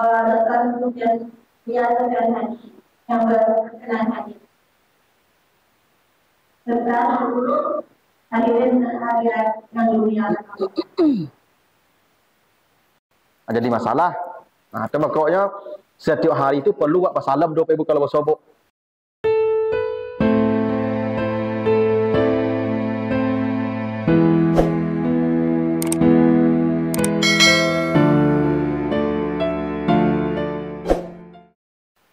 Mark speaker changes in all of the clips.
Speaker 1: Datang kemudian diadakan haji yang berkenan haji serta seluruh hadirin dan hadirat yang dimuliakan Allah.
Speaker 2: Jadi masalah. Nah, itu makanya setiap hari itu perlu buat pasalam doa ibu kalau bersobok.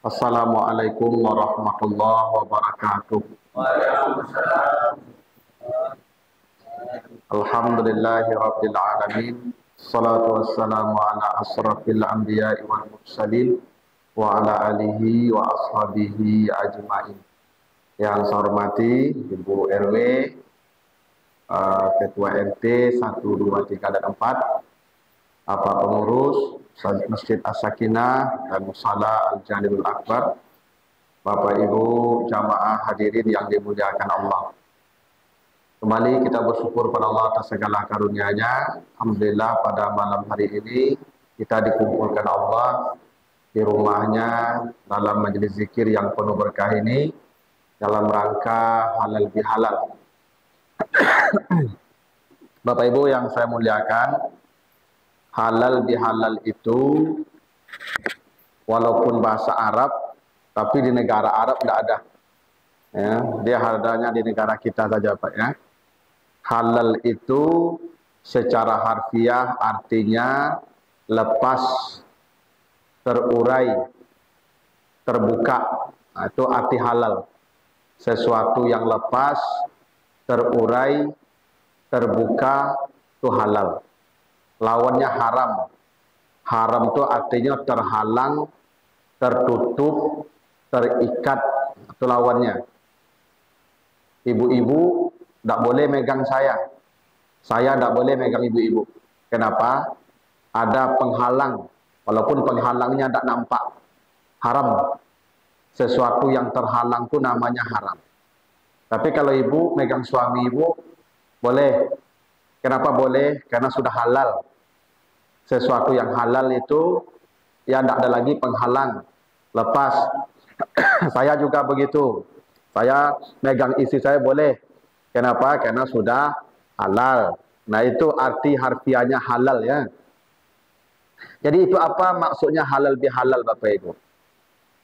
Speaker 2: Assalamualaikum warahmatullahi wabarakatuh. Alhamdulillahi rabbil alamin. Salatu wassalamu ala asrafil anbiya'i wal mursalin wa ala alihi wa ashabihi ajma'in. Yang saya hormati Ibu RW, Ketua RT 1, 2, 3 dan 4, Bapak pengurus Masjid As-Sakinah dan Musala Al-Jalilul Akbar, Bapak Ibu jamaah hadirin yang dimuliakan Allah. Kembali kita bersyukur pada Allah atas segala karunia-Nya. Alhamdulillah pada malam hari ini kita dikumpulkan Allah di rumahnya dalam majelis zikir yang penuh berkah ini dalam rangka halal bihalal. Bapak Ibu yang saya muliakan, halal bihalal itu walaupun bahasa Arab, tapi di negara Arab tidak ada. Ya, dia adanya di negara kita saja, Pak, ya. Halal itu secara harfiah artinya lepas, terurai, terbuka. Nah, itu arti halal. Sesuatu yang lepas, terurai, terbuka, itu halal. Lawannya haram. Haram itu artinya terhalang, tertutup, terikat. Itu lawannya. Ibu-ibu tidak boleh megang saya tidak boleh megang ibu-ibu. Kenapa? Ada penghalang, walaupun penghalangnya tidak nampak. Haram. Sesuatu yang terhalang itu namanya haram. Tapi kalau ibu megang suami ibu, boleh. Kenapa boleh? Karena sudah halal. Sesuatu yang halal itu ya tidak ada lagi penghalang, lepas. Saya juga begitu. Saya megang istri saya boleh. Kenapa? Karena sudah halal. Nah, itu arti harfiahnya halal, ya. Jadi itu apa maksudnya halal bihalal, Bapak Ibu?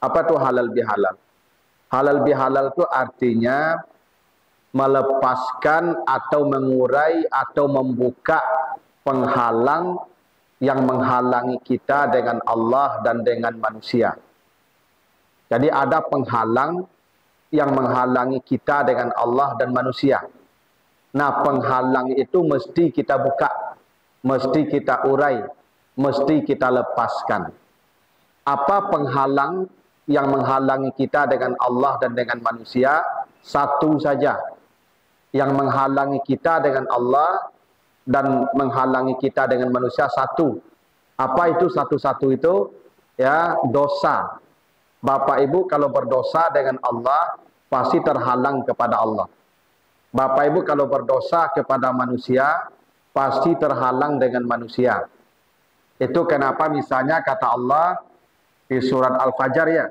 Speaker 2: Apa itu halal bihalal? Halal bihalal itu artinya melepaskan atau mengurai atau membuka penghalang yang menghalangi kita dengan Allah dan dengan manusia. Jadi ada penghalang yang menghalangi kita dengan Allah dan manusia. Nah, penghalang itu mesti kita buka, mesti kita urai, mesti kita lepaskan. Apa penghalang yang menghalangi kita dengan Allah dan dengan manusia? Satu saja. Yang menghalangi kita dengan Allah dan menghalangi kita dengan manusia satu. Apa itu satu-satu itu? Ya, dosa. Bapak Ibu kalau berdosa dengan Allah pasti terhalang kepada Allah. Bapak Ibu kalau berdosa kepada manusia pasti terhalang dengan manusia. Itu kenapa misalnya kata Allah di surat Al-Fajr, ya,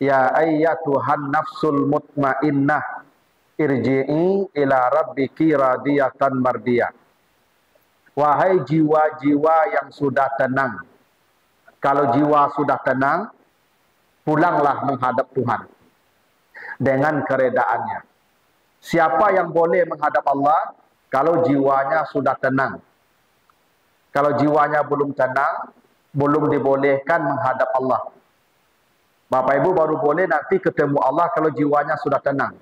Speaker 2: ya ayyatuhan nafsul mutmainnah irji'i ila rabbiki radiyatan mardiyah. Wahai jiwa-jiwa yang sudah tenang. Kalau jiwa sudah tenang, pulanglah menghadap Tuhan dengan keredaannya. Siapa yang boleh menghadap Allah? Kalau jiwanya sudah tenang. Kalau jiwanya belum tenang, belum dibolehkan menghadap Allah. Bapak Ibu baru boleh nanti ketemu Allah kalau jiwanya sudah tenang.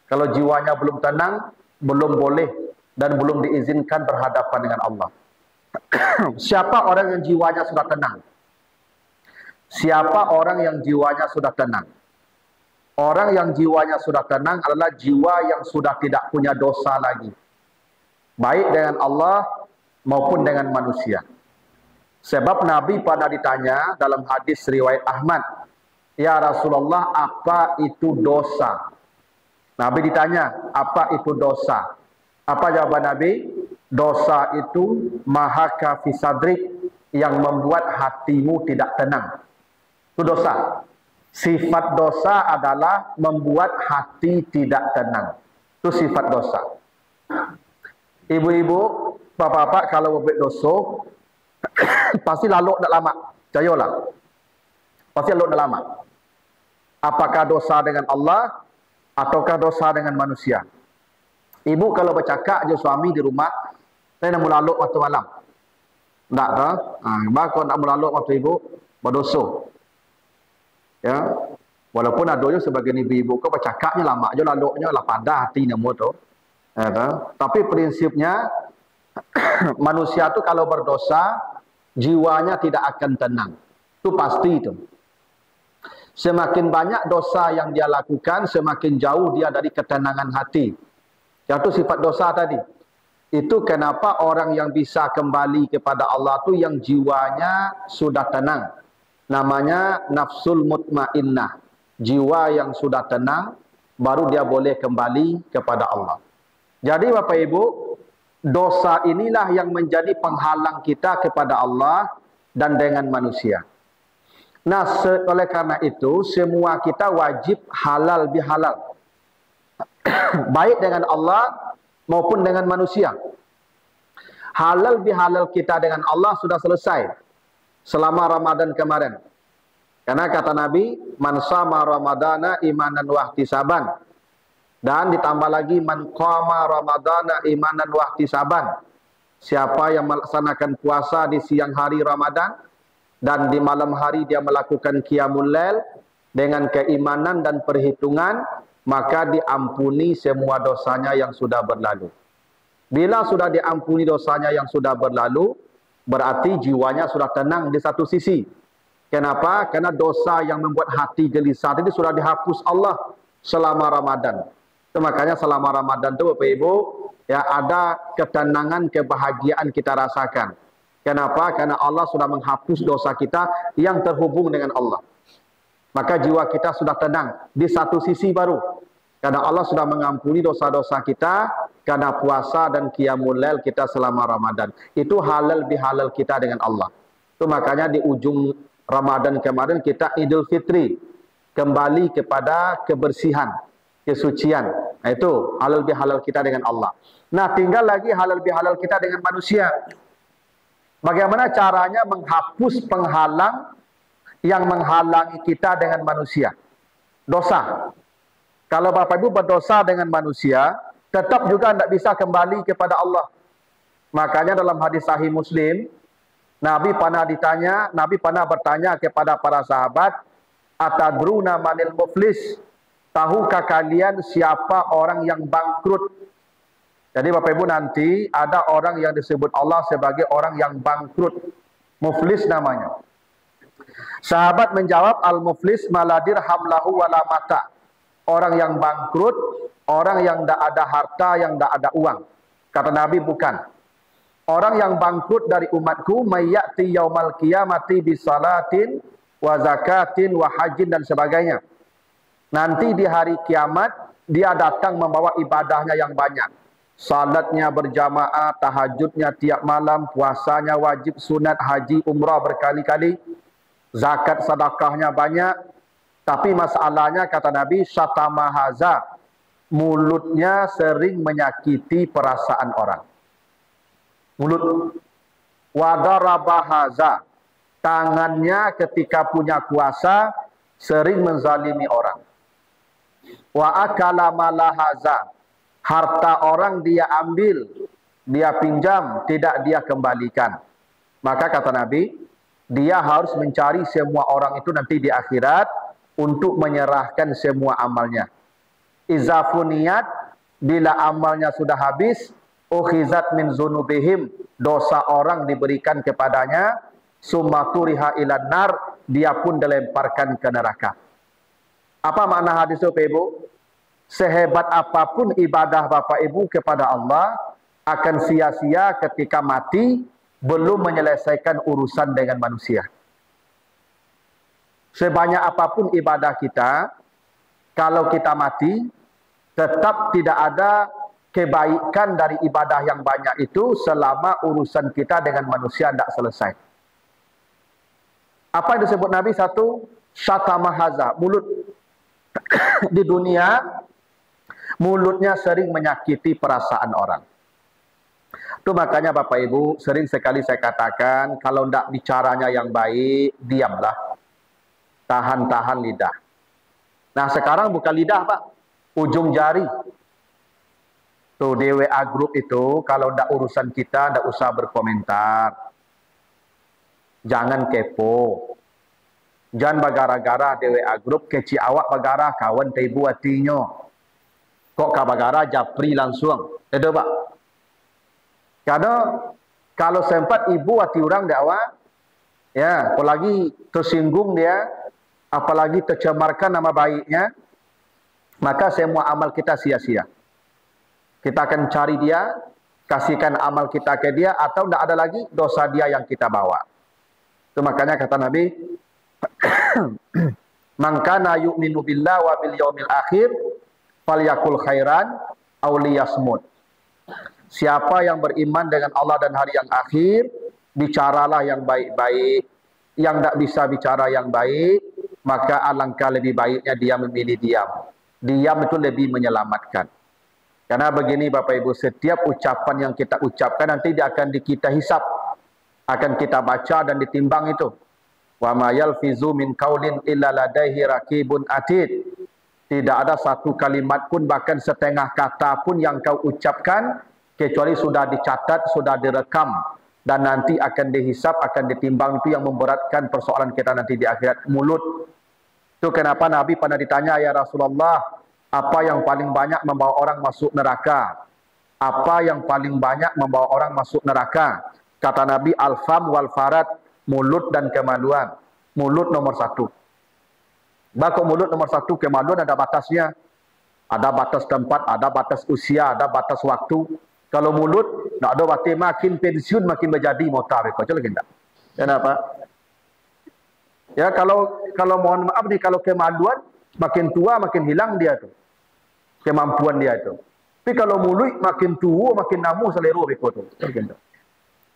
Speaker 2: Kalau jiwanya belum tenang, belum boleh dan belum diizinkan berhadapan dengan Allah. Siapa orang yang jiwanya sudah tenang? Siapa orang yang jiwanya sudah tenang? Orang yang jiwanya sudah tenang adalah jiwa yang sudah tidak punya dosa lagi, baik dengan Allah maupun dengan manusia. Sebab Nabi pernah ditanya dalam hadis riwayat Ahmad, "Ya Rasulullah, apa itu dosa?" Nabi ditanya, "Apa itu dosa?" Apa jawaban Nabi? Dosa itu mahaka fi sadrik, yang membuat hatimu tidak tenang. Itu dosa. Sifat dosa adalah membuat hati tidak tenang. Itu sifat dosa. Ibu-ibu, bapak-bapak kalau berbuat dosa pasti lalu tak lama. Percayalah. Pasti lalu tak lama. Apakah dosa dengan Allah ataukah dosa dengan manusia? Ibu kalau bercakap je suami di rumah, saya nak melaluk waktu malam. Tak dah. Kalau nak melaluk waktu ibu berdosa. Ya. Walaupun ada je sebagian ibu-ibu kau bercakapnya lama je laluknya lah padah hati nama tu. Ya, tapi prinsipnya manusia tu kalau berdosa jiwanya tidak akan tenang. Itu pasti itu. Semakin banyak dosa yang dia lakukan, semakin jauh dia dari ketenangan hati. Yang itu sifat dosa tadi. Itu kenapa orang yang bisa kembali kepada Allah tu yang jiwanya sudah tenang. Namanya nafsul mutmainnah. Jiwa yang sudah tenang, baru dia boleh kembali kepada Allah. Jadi Bapak Ibu, dosa inilah yang menjadi penghalang kita kepada Allah dan dengan manusia. Nah, oleh karena itu, semua kita wajib halal bihalal. Baik dengan Allah maupun dengan manusia. Halal bihalal kita dengan Allah sudah selesai selama Ramadan kemarin. Karena kata Nabi, man shama ramadana imanan wa ihtisaban. Dan ditambah lagi, man qama ramadana imanan wa ihtisaban. Siapa yang melaksanakan puasa di siang hari Ramadan dan di malam hari dia melakukan qiyamul lail dengan keimanan dan perhitungan, maka diampuni semua dosanya yang sudah berlalu. Bila sudah diampuni dosanya yang sudah berlalu, berarti jiwanya sudah tenang di satu sisi. Kenapa? Karena dosa yang membuat hati gelisah itu sudah dihapus Allah selama Ramadan. Itu makanya selama Ramadan itu Bapak Ibu, ya ada ketenangan, kebahagiaan kita rasakan. Kenapa? Karena Allah sudah menghapus dosa kita yang terhubung dengan Allah. Maka jiwa kita sudah tenang di satu sisi baru. Karena Allah sudah mengampuni dosa-dosa kita karena puasa dan qiyamul lail kita selama Ramadan. Itu halal bihalal kita dengan Allah. Itu makanya di ujung Ramadan kemarin kita Idul Fitri, kembali kepada kebersihan, kesucian. Nah, itu halal bihalal kita dengan Allah. Nah, tinggal lagi halal bihalal kita dengan manusia. Bagaimana caranya menghapus penghalang yang menghalangi kita dengan manusia? Dosa. Kalau Bapak Ibu berdosa dengan manusia, tetap juga tidak bisa kembali kepada Allah. Makanya dalam hadis sahih Muslim, Nabi pernah bertanya kepada para sahabat, "Atadruna manil muflis?" Tahukah kalian siapa orang yang bangkrut? Jadi Bapak Ibu, nanti ada orang yang disebut Allah sebagai orang yang bangkrut. Muflis namanya. Sahabat menjawab, "Al-muflis maladir hamlahu wala mata." Orang yang bangkrut, orang yang tidak ada harta, yang tidak ada uang. Kata Nabi, bukan. Orang yang bangkrut dari umatku, mayyati yaumal qiyamati bisalatin wa zakatin wa hajin dan sebagainya. Nanti di hari kiamat, dia datang membawa ibadahnya yang banyak. Salatnya berjamaah, tahajudnya tiap malam, puasanya wajib, sunat, haji, umrah berkali-kali, zakat sedekahnya banyak. Tapi masalahnya kata Nabi, syatamahaza, mulutnya sering menyakiti perasaan orang. Mulut. Wadarabahaza, tangannya ketika punya kuasa sering menzalimi orang. Wa akala malahaza, harta orang dia ambil, dia pinjam, tidak dia kembalikan. Maka kata Nabi, dia harus mencari semua orang itu nanti di akhirat untuk menyerahkan semua amalnya. Izafuniat, bila amalnya sudah habis, ukhizat min zunubihim, dosa orang diberikan kepadanya, summa turiha ilan nar, dia pun dilemparkan ke neraka. Apa makna hadis itu, Bapak Ibu? Sehebat apapun ibadah Bapak Ibu kepada Allah, akan sia-sia ketika mati, belum menyelesaikan urusan dengan manusia. Sebanyak apapun ibadah kita, kalau kita mati, tetap tidak ada kebaikan dari ibadah yang banyak itu selama urusan kita dengan manusia tidak selesai. Apa yang disebut Nabi? Satu, syatamahaza, mulut. Di dunia, mulutnya sering menyakiti perasaan orang. Itu makanya Bapak Ibu, sering sekali saya katakan, kalau tidak bicaranya yang baik, diamlah. Tahan-tahan lidah. Nah sekarang bukan lidah Pak, ujung jari. Tuh di WA group itu, kalau tidak urusan kita, tidak usah berkomentar. Jangan kepo. Jangan bagara-gara di WA group, keci awak bagara, kawan teibu hatinya. Kok kabagara japri langsung. Itu Pak. Karena kalau sempat ibu hati orang dakwah, ya, apalagi tersinggung dia, apalagi tercemarkan nama baiknya, maka semua amal kita sia-sia. Kita akan cari dia, kasihkan amal kita ke dia, atau tidak ada lagi dosa dia yang kita bawa. Itu makanya kata Nabi, man kana yu'minu billahi wa bil yaumil akhir falyakul khairan aw liyasmut. Siapa yang beriman dengan Allah dan hari yang akhir, bicaralah yang baik-baik. Yang tidak bisa bicara yang baik, maka alangkah lebih baiknya dia memilih diam. Diam itu lebih menyelamatkan. Karena begini Bapak Ibu, setiap ucapan yang kita ucapkan nanti dia akan kita hisap. Akan kita baca dan ditimbang itu. Wa ma yalfizu min qaulin illa ladaihi raqibun atid. Tidak ada satu kalimat pun, bahkan setengah kata pun yang kau ucapkan, kecuali sudah dicatat, sudah direkam. Dan nanti akan dihisap, akan ditimbang. Itu yang memberatkan persoalan kita nanti di akhirat, mulut. Itu kenapa Nabi pernah ditanya, ya Rasulullah, apa yang paling banyak membawa orang masuk neraka? Apa yang paling banyak membawa orang masuk neraka? Kata Nabi, al-fam wal farad, mulut dan kemaluan. Mulut nomor satu. Bahkan mulut nomor satu, kemaluan ada batasnya. Ada batas tempat, ada batas usia, ada batas waktu. Kalau mulut, tak ada batas, makin pensiun, makin menjadi motar. Kau lagi tak? Kenapa? Ya, kalau mohon maaf nih, kalau kemaluan, makin tua, makin hilang dia tu. Kemampuan dia itu. Tapi kalau mulut, makin tua, makin namu selera beko tu.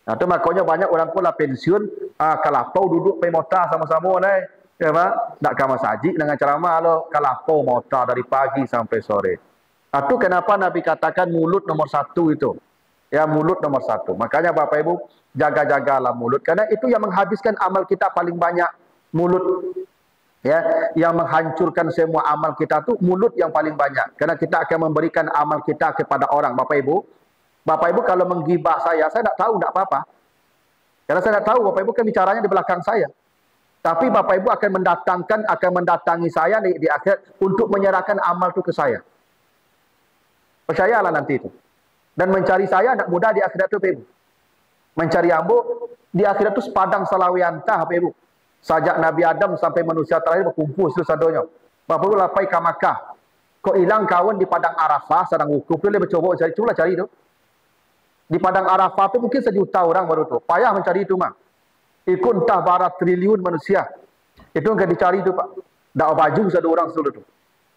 Speaker 2: Nah, itu makanya banyak orang pun lah pensiun, kalapau duduk pe motar sama-sama nih. Ya, Pak? Tak kamar saji dengan ceramah lo, kalapau motar dari pagi sampai sore. Itu kenapa Nabi katakan mulut nomor satu itu. Ya, mulut nomor satu. Makanya Bapak Ibu, jaga-jagalah mulut. Karena itu yang menghabiskan amal kita paling banyak. Mulut. Ya, yang menghancurkan semua amal kita tuh mulut yang paling banyak. Karena kita akan memberikan amal kita kepada orang. Bapak Ibu kalau menggibah saya tak tahu, tak apa-apa. Karena saya tak tahu, Bapak Ibu kan bicaranya di belakang saya. Tapi Bapak Ibu akan mendatangi saya di akhirat untuk menyerahkan amal itu ke saya. Percayalah nanti itu. Dan mencari saya tidak mudah di akhirat itu, Bapak Ibu. Mencari ambo di akhirat itu sepadang salawiyantah, Bapak Ibu. Sajak Nabi Adam sampai manusia terakhir berkumpul seluruh Bapak Ibu lapai ke Makkah. Kok hilang kawan di padang Arafah sedang wukuf, dia mencoba cari, cuba cari itu. Di padang Arafah itu mungkin 1 juta orang baru itu. Payah mencari itu mah. Ikut entah barat triliun manusia. Itu yang dicari itu Pak. Tak baju satu orang seluruh itu.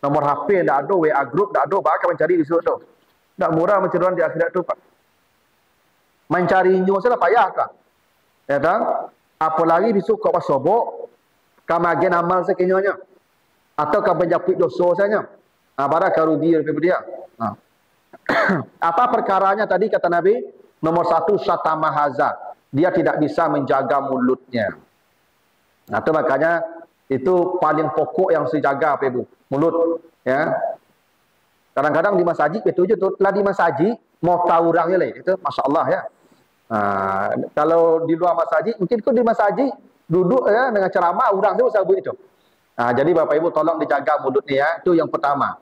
Speaker 2: Nomor HP tak ada, WA group tak ada, bakal mencari di situ tu. Tak murah mencari orang di akhirat itu Pak. Mencarinya salah payah kan. Ya tak? Apalagi besok kau pasobok, kamagen amal sekinyanya. Atau kau menjapit dosa saja. Pada karugi daripada dia. Apa perkaranya tadi kata Nabi? Nomor satu, syatamahaza. Dia tidak bisa menjaga mulutnya. Nah, itu makanya itu paling pokok yang saya jaga, Pak Ibu. Mulut. Ya. Kadang-kadang di masjid, itu je tu. Telah di masjid, mau tahu orangnya lah. Itu Masya Allah ya. Kalau di luar masjid, mungkin kau di masjid, duduk ya, dengan ceramah, orang tu usah itu. Jadi Bapak Ibu tolong dijaga mulutnya ya. Itu yang pertama.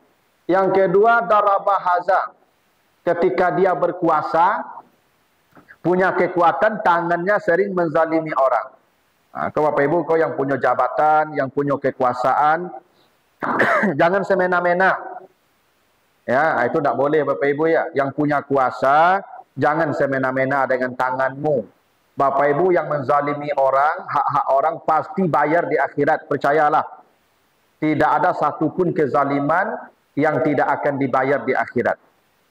Speaker 2: Yang kedua, daraba haza. Ketika dia berkuasa, punya kekuatan, tangannya sering menzalimi orang. Kau Bapak Ibu, kau yang punya jabatan, yang punya kekuasaan, jangan semena-mena. Ya, itu tidak boleh Bapak Ibu ya. Yang punya kuasa, jangan semena-mena dengan tanganmu. Bapak Ibu yang menzalimi orang, hak-hak orang pasti bayar di akhirat, percayalah. Tidak ada satupun kezaliman yang tidak akan dibayar di akhirat.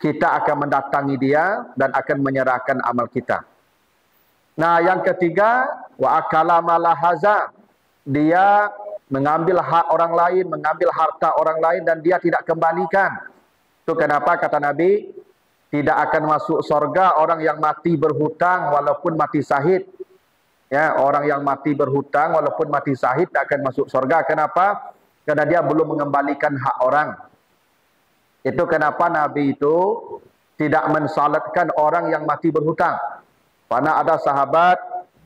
Speaker 2: Kita akan mendatangi dia dan akan menyerahkan amal kita. Nah, yang ketiga, wa akala malahaza. Dia mengambil hak orang lain, mengambil harta orang lain dan dia tidak kembalikan. Itu kenapa kata Nabi, tidak akan masuk surga orang yang mati berhutang walaupun mati syahid. Ya, orang yang mati berhutang walaupun mati syahid tidak akan masuk surga. Kenapa? Karena dia belum mengembalikan hak orang. Itu kenapa Nabi itu tidak mensalatkan orang yang mati berhutang. Karena ada sahabat,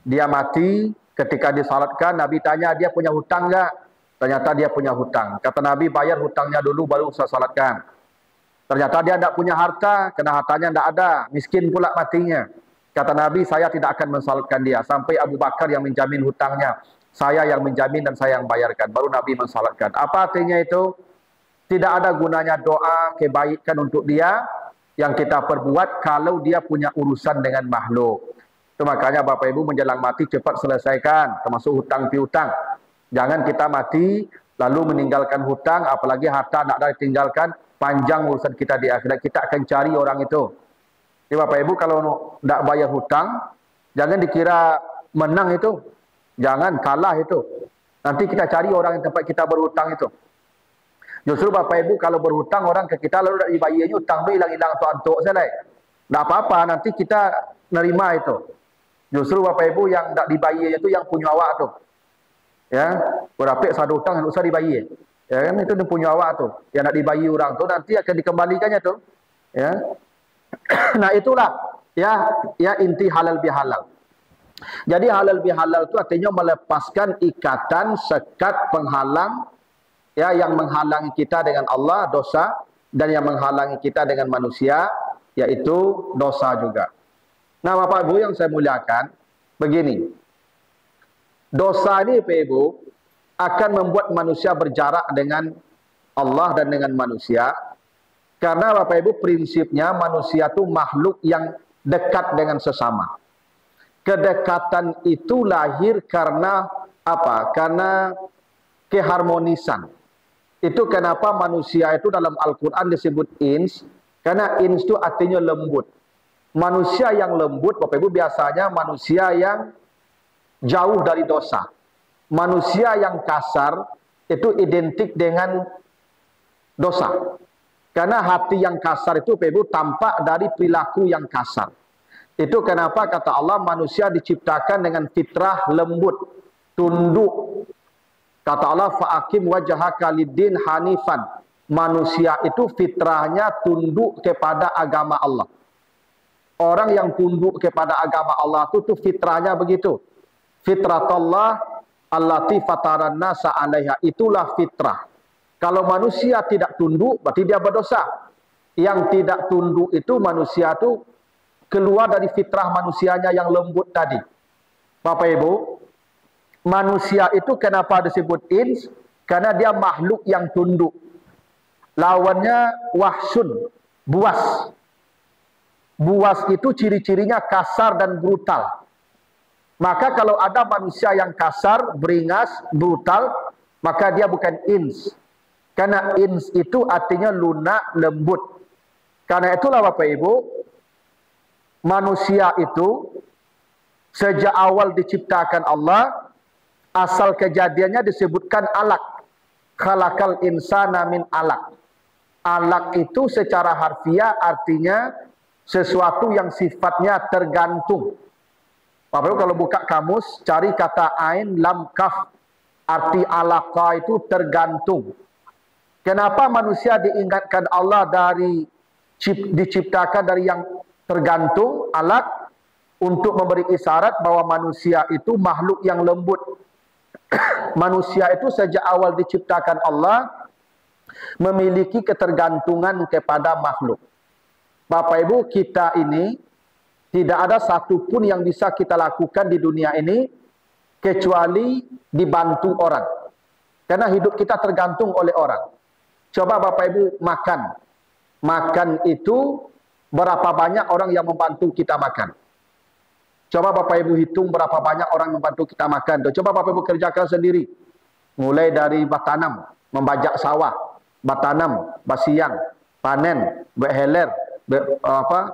Speaker 2: dia mati, ketika disalatkan, Nabi tanya, dia punya hutang enggak? Ternyata dia punya hutang. Kata Nabi, bayar hutangnya dulu, baru saya salatkan. Ternyata dia tidak punya harta, karena hartanya tidak ada. Miskin pula matinya. Kata Nabi, saya tidak akan mensalatkan dia. Sampai Abu Bakar yang menjamin hutangnya. Saya yang menjamin dan saya yang bayarkan. Baru Nabi mensalatkan. Apa artinya itu? Tidak ada gunanya doa kebaikan untuk dia yang kita perbuat kalau dia punya urusan dengan makhluk. Itu makanya Bapak Ibu menjelang mati cepat selesaikan, termasuk hutang piutang. Jangan kita mati lalu meninggalkan hutang, apalagi harta tidak ada ditinggalkan, panjang urusan kita di akhirat. Kita akan cari orang itu. Jadi Bapak Ibu kalau tidak bayar hutang, jangan dikira menang itu. Jangan kalah itu. Nanti kita cari orang yang tempat kita berhutang itu. Justru Bapak Ibu kalau berhutang orang ke kita lalu tidak dibayarnya hutang itu hilang-hilang antuk selai. Tidak apa-apa, nanti kita nerima itu. Justru Bapak Ibu yang tidak dibayarnya itu yang punya awak tu. Ya, berapa satu hutang yang usah dibayar. Ya kan itu yang punya awak tu. Yang nak dibayar orang tu nanti akan dikembalikannya tu. Ya. Nah itulah ya inti halal bihalal. Jadi halal bihalal itu artinya melepaskan ikatan sekat penghalang ya yang menghalangi kita dengan Allah dosa dan yang menghalangi kita dengan manusia yaitu dosa juga. Nah, Bapak Ibu yang saya muliakan, begini. Dosa ini Bapak Ibu akan membuat manusia berjarak dengan Allah dan dengan manusia. Karena Bapak Ibu prinsipnya manusia itu makhluk yang dekat dengan sesama. Kedekatan itu lahir karena apa? Karena keharmonisan. Itu kenapa manusia itu dalam Al-Quran disebut ins. Karena ins itu artinya lembut. Manusia yang lembut, Bapak Ibu biasanya manusia yang jauh dari dosa. Manusia yang kasar itu identik dengan dosa. Karena hati yang kasar itu Bapak Ibu tampak dari perilaku yang kasar. Itu kenapa kata Allah manusia diciptakan dengan fitrah lembut, tunduk. Kata Allah, fa'akim wajhaka lid-din hanifan. Manusia itu fitrahnya tunduk kepada agama Allah. Orang yang tunduk kepada agama Allah itu fitrahnya begitu. Fitratullah allati fataran nasa 'alaiha. Itulah fitrah. Kalau manusia tidak tunduk, berarti dia berdosa. Yang tidak tunduk itu manusia itu keluar dari fitrah manusianya yang lembut tadi. Bapak Ibu, manusia itu kenapa disebut ins? Karena dia makhluk yang tunduk. Lawannya wahsun, buas. Buas itu ciri-cirinya kasar dan brutal. Maka kalau ada manusia yang kasar, beringas, brutal, maka dia bukan ins. Karena ins itu artinya lunak, lembut. Karena itulah Bapak Ibu, manusia itu sejak awal diciptakan Allah, asal kejadiannya disebutkan alaq. Khalaqal insana min alaq. Alaq itu secara harfiah artinya sesuatu yang sifatnya tergantung. Bapak Ibu kalau buka kamus, cari kata ain lam kaf. Arti alaqa itu tergantung. Kenapa manusia diingatkan Allah diciptakan dari yang tergantung, alaq, untuk memberi isyarat bahwa manusia itu makhluk yang lembut. Manusia itu sejak awal diciptakan Allah memiliki ketergantungan kepada makhluk. Bapak Ibu, kita ini tidak ada satupun yang bisa kita lakukan di dunia ini kecuali dibantu orang. Karena hidup kita tergantung oleh orang. Coba Bapak Ibu makan. Makan itu berapa banyak orang yang membantu kita makan. Coba Bapak Ibu hitung berapa banyak orang membantu kita makan. Coba Bapak Ibu kerjakan sendiri. Mulai dari bertanam, membajak sawah, bertanam, bersiang, panen, berheler,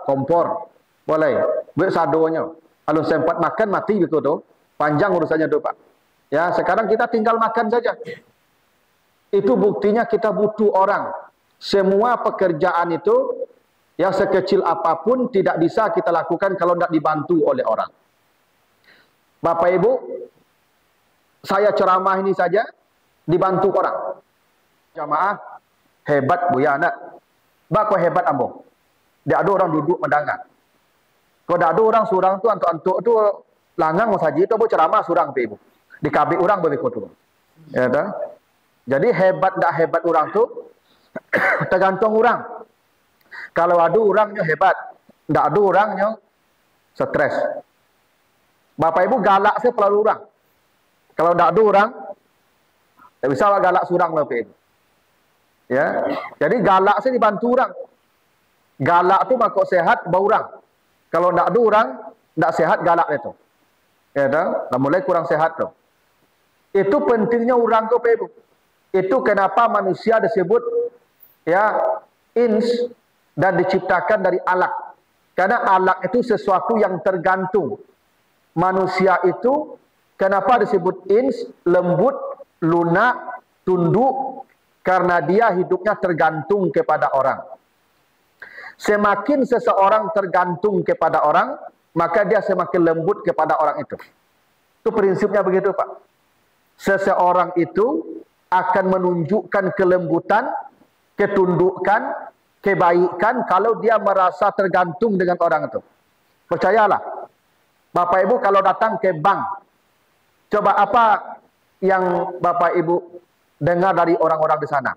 Speaker 2: kompor, boleh, bersadonya. Kalau sempat makan mati begitu, panjang urusannya tu Pak. Ya, sekarang kita tinggal makan saja. Itu buktinya kita butuh orang. Semua pekerjaan itu, yang sekecil apapun tidak bisa kita lakukan kalau tidak dibantu oleh orang. Bapak Ibu, saya ceramah ini saja dibantu orang. Jamaah hebat buya anak. Bak kau hebat ambo. Dia ada orang duduk mendengar. Kalau ada orang surang tu antuk-antuk tu langang saja tu ceramah surang Ibu. Dikabik orang begitu tu. Ya dah. Jadi hebat tak hebat orang tu tergantung orang. Kalau ada orangnya hebat, tak ada orangnya stres. Bapak Ibu galak saya perlu orang. Kalau tak ada orang, tak bisa galak surang Bapak Ibu. Ya, jadi galak saya dibantu orang. Galak tu makok sehat bau orang. Kalau tak ada orang, tak sehat galak itu. Ya dah, mulai kurang sehat tu. Itu pentingnya orang tu Bapak Ibu. Itu kenapa manusia disebut ya ins dan diciptakan dari alaq. Karena alaq itu sesuatu yang tergantung. Manusia itu kenapa disebut ins, lembut, lunak, tunduk, karena dia hidupnya tergantung kepada orang. Semakin seseorang tergantung kepada orang, maka dia semakin lembut kepada orang itu. Itu prinsipnya begitu Pak. Seseorang itu akan menunjukkan kelembutan, ketundukan, kebaikan kalau dia merasa tergantung dengan orang itu. Percayalah, Bapak Ibu kalau datang ke bank, coba apa yang Bapak Ibu dengar dari orang-orang di sana?